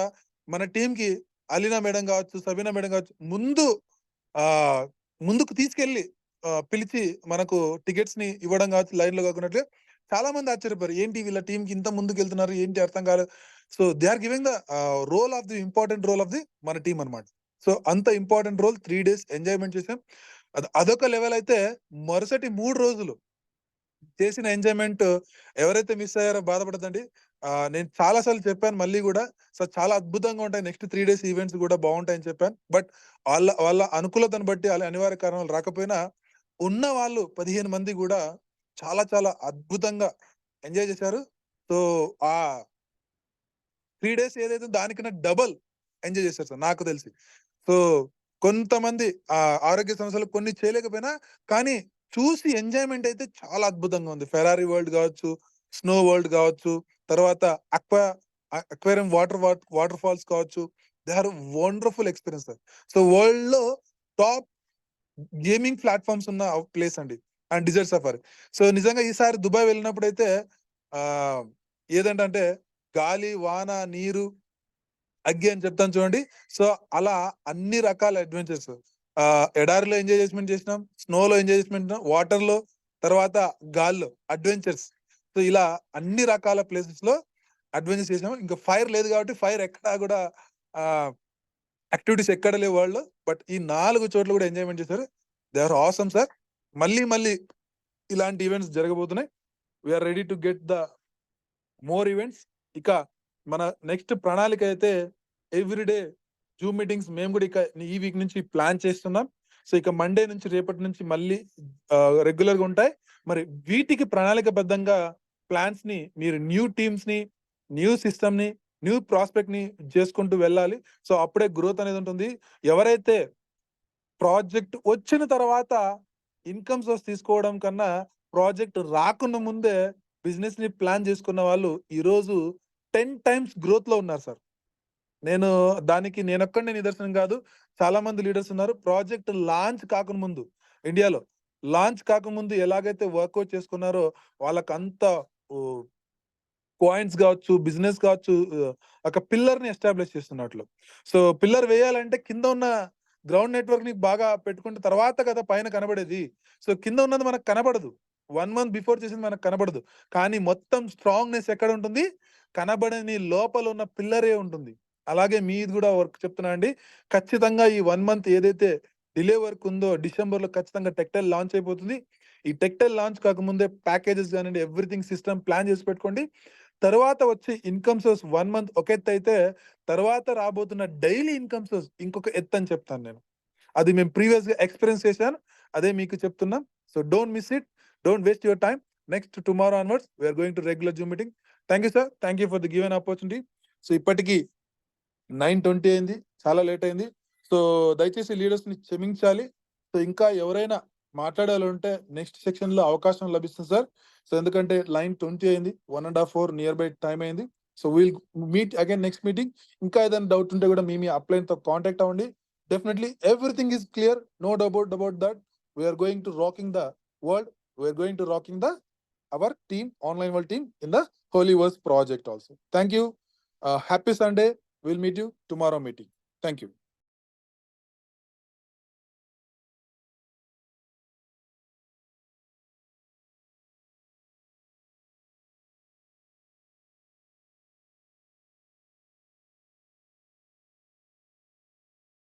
మన టీం కి అలీనా మేడం కావచ్చు, సబీనా మేడం కావచ్చు, ముందుకు తీసుకెళ్లి పిలిచి మనకు టికెట్స్ ని ఇవ్వడం కావచ్చు, లైన్ లో కాకున్నట్లు చాలా మంది ఆశ్చర్యపోయారు. ఏంటి వీళ్ళ టీం కి ఇంత ముందుకు వెళ్తున్నారు, ఏంటి అర్థం కాలేదు. So they are giving the role of the important role of the మన టీం అనమాట. సో అంత ఇంపార్టెంట్ రోల్, 3 days ఎంజాయ్మెంట్ చేసాం. అదొక లెవెల్ అయితే, మరుసటి 3 రోజులు చేసిన ఎంజాయ్మెంట్ ఎవరైతే మిస్ అయ్యారో బాధపడదండి. నేను చాలా సార్లు చెప్పాను, మళ్ళీ కూడా సో చాలా అద్భుతంగా ఉంటాయి. నెక్స్ట్ 3 days ఈవెంట్స్ కూడా బాగుంటాయని చెప్పాను. బట్ వాళ్ళ అనుకూలతను బట్టి, వాళ్ళ అనివార్య కారణాలు రాకపోయినా ఉన్న వాళ్ళు 15 మంది కూడా చాలా చాలా అద్భుతంగా ఎంజాయ్ చేశారు. సో ఆ 3 days ఏదైతే దానికన్నా డబల్ ఎంజాయ్ చేశారు సార్ నాకు తెలిసి. సో కొంతమంది ఆరోగ్య సమస్యలు కొన్ని చేయలేకపోయినా, కానీ చూసి ఎంజాయ్మెంట్ అయితే చాలా అద్భుతంగా ఉంది. ఫెరారీ వరల్డ్ కావచ్చు, స్నో వరల్డ్ కావచ్చు, తర్వాత అక్వేరియం వాటర్ ఫాల్స్ కావచ్చు, they are wonderful experience sir. So world లో టాప్ గేమింగ్ ప్లాట్ఫామ్స్ ఉన్న ప్లేస్ అండి, అండ్ డిజర్ట్ సఫారీ. సో నిజంగా ఈసారి దుబాయ్ వెళ్ళినప్పుడు అయితే ఏదంటే గాలి, వాన, నీరు, అగ్గి అని చెప్తాను చూడండి. సో అలా అన్ని రకాల అడ్వెంచర్స్, ఎడారిలో ఎంజాయ్మెంట్ చేసినాం, స్నోలో ఎంజాయ్మెంట్ చేసినాం, వాటర్ లో, తర్వాత గాల్లో అడ్వెంచర్స్. సో ఇలా అన్ని రకాల ప్లేసెస్ లో అడ్వెంచర్స్ చేసినాం. ఇంకా ఫైర్ లేదు కాబట్టి ఫైర్ ఎక్కడా కూడా యాక్టివిటీస్ ఎక్కడ లేవు వాళ్ళు. బట్ ఈ 4 చోట్ల కూడా ఎంజాయ్మెంట్ చేశారు. They are awesome sir. మళ్ళీ ఇలాంటి ఈవెంట్స్ జరగబోతున్నాయి. We're ready to get the more events. ఇక మన నెక్స్ట్ ప్రణాళిక అయితే ఎవ్రీడే జూమ్ మీటింగ్స్ మేము కూడా ఇక ఈ వీక్ నుంచి ప్లాన్ చేస్తున్నాం. సో ఇక మండే నుంచి, రేపటి నుంచి మళ్ళీ రెగ్యులర్ గా ఉంటాయి. మరి వీటికి ప్రణాళికబద్ధంగా ప్లాన్స్ ని, మీరు న్యూ టీమ్స్ ని, న్యూ సిస్టమ్ ని, న్యూ ప్రాస్పెక్ట్ ని చేసుకుంటూ వెళ్ళాలి. సో అప్పుడే గ్రోత్ అనేది ఉంటుంది. ఎవరైతే ప్రాజెక్ట్ వచ్చిన తర్వాత ఇన్కమ్ సోర్స్ తీసుకోవడం కన్నా, ప్రాజెక్ట్ రాకుండా ముందే బిజినెస్ ని ప్లాన్ చేసుకున్న వాళ్ళు ఈరోజు 10 times గ్రోత్ లో ఉన్నారు సార్. దానికి నేనొక్కడే నిదర్శనం కాదు, చాలా మంది లీడర్స్ ఉన్నారు. ప్రాజెక్ట్ లాంచ్ కాకముందు, ఇండియాలో లాంచ్ కాకముందు ఎలాగైతే వర్కౌట్ చేసుకున్నారో వాళ్ళకి అంత కాయిన్స్ కావచ్చు, బిజినెస్ కావచ్చు, ఒక పిల్లర్ ని ఎస్టాబ్లిష్ చేస్తున్నట్లు. సో పిల్లర్ వేయాలంటే కింద ఉన్న గ్రౌండ్ నెట్వర్క్ ని బాగా పెట్టుకుంటే తర్వాత కదా పైన కనబడేది. సో కింద ఉన్నది మనకు కనబడదు, 1 month బిఫోర్ చేసింది మనకు కనబడదు. కానీ మొత్తం స్ట్రాంగ్నెస్ ఎక్కడ ఉంటుంది, కనబడని లోపల ఉన్న పిల్లరే ఉంటుంది. అలాగే మీది కూడా వర్క్ చెప్తున్నా అండి. ఖచ్చితంగా ఈ 1 month ఏదైతే డిలే వర్క్ ఉందో డిసెంబర్ లో ఖచ్చితంగా టెక్టైల్ లాంచ్ అయిపోతుంది. ఈ టెక్టైల్ లాంచ్ కాకముందే ప్యాకేజెస్ కానివ్వండి, ఎవ్రీథింగ్ సిస్టమ్ ప్లాన్ చేసి పెట్టుకోండి. తర్వాత వచ్చి ఇన్కమ్ సోర్స్ 1 మంత్ ఒక ఎత్తు అయితే, తర్వాత రాబోతున్న డైలీ ఇన్కమ్ సోర్స్ ఇంకొక ఎత్తు అని చెప్తాను నేను. అది మేము ప్రీవియస్ గా ఎక్స్పీరియన్స్ చేశాను, అదే మీకు చెప్తున్నాం. So don't miss it, don't waste your time. Next tomorrow onwards we're going to regular Zoom meeting. Thank you sir, thank you for the given opportunity. So ఇప్పటికీ 9:20 అయింది, చాలా లేట్ అయింది. సో దయచేసి లీడర్స్ ని క్షమించాలి. సో ఇంకా ఎవరైనా మాట్లాడాలంటే నెక్స్ట్ సెక్షన్ లో అవకాశం లభిస్తుంది సార్. సో ఎందుకంటే లైన్ 20 అయింది, 1.5 hour నియర్ బై టైం అయింది. So will meet again next meeting. ఇంకా ఏదైనా డౌట్ ఉంటే కూడా మీ అప్లైన్ తో కాంటాక్ట్ అవ్వండి. Definitely everything is clear, no doubt about that. We're going to rocking the world, we're going to rocking the our team, online world team in the Holyverse project also. Thank you. Happy Sunday. We'll meet you tomorrow meeting. Thank you.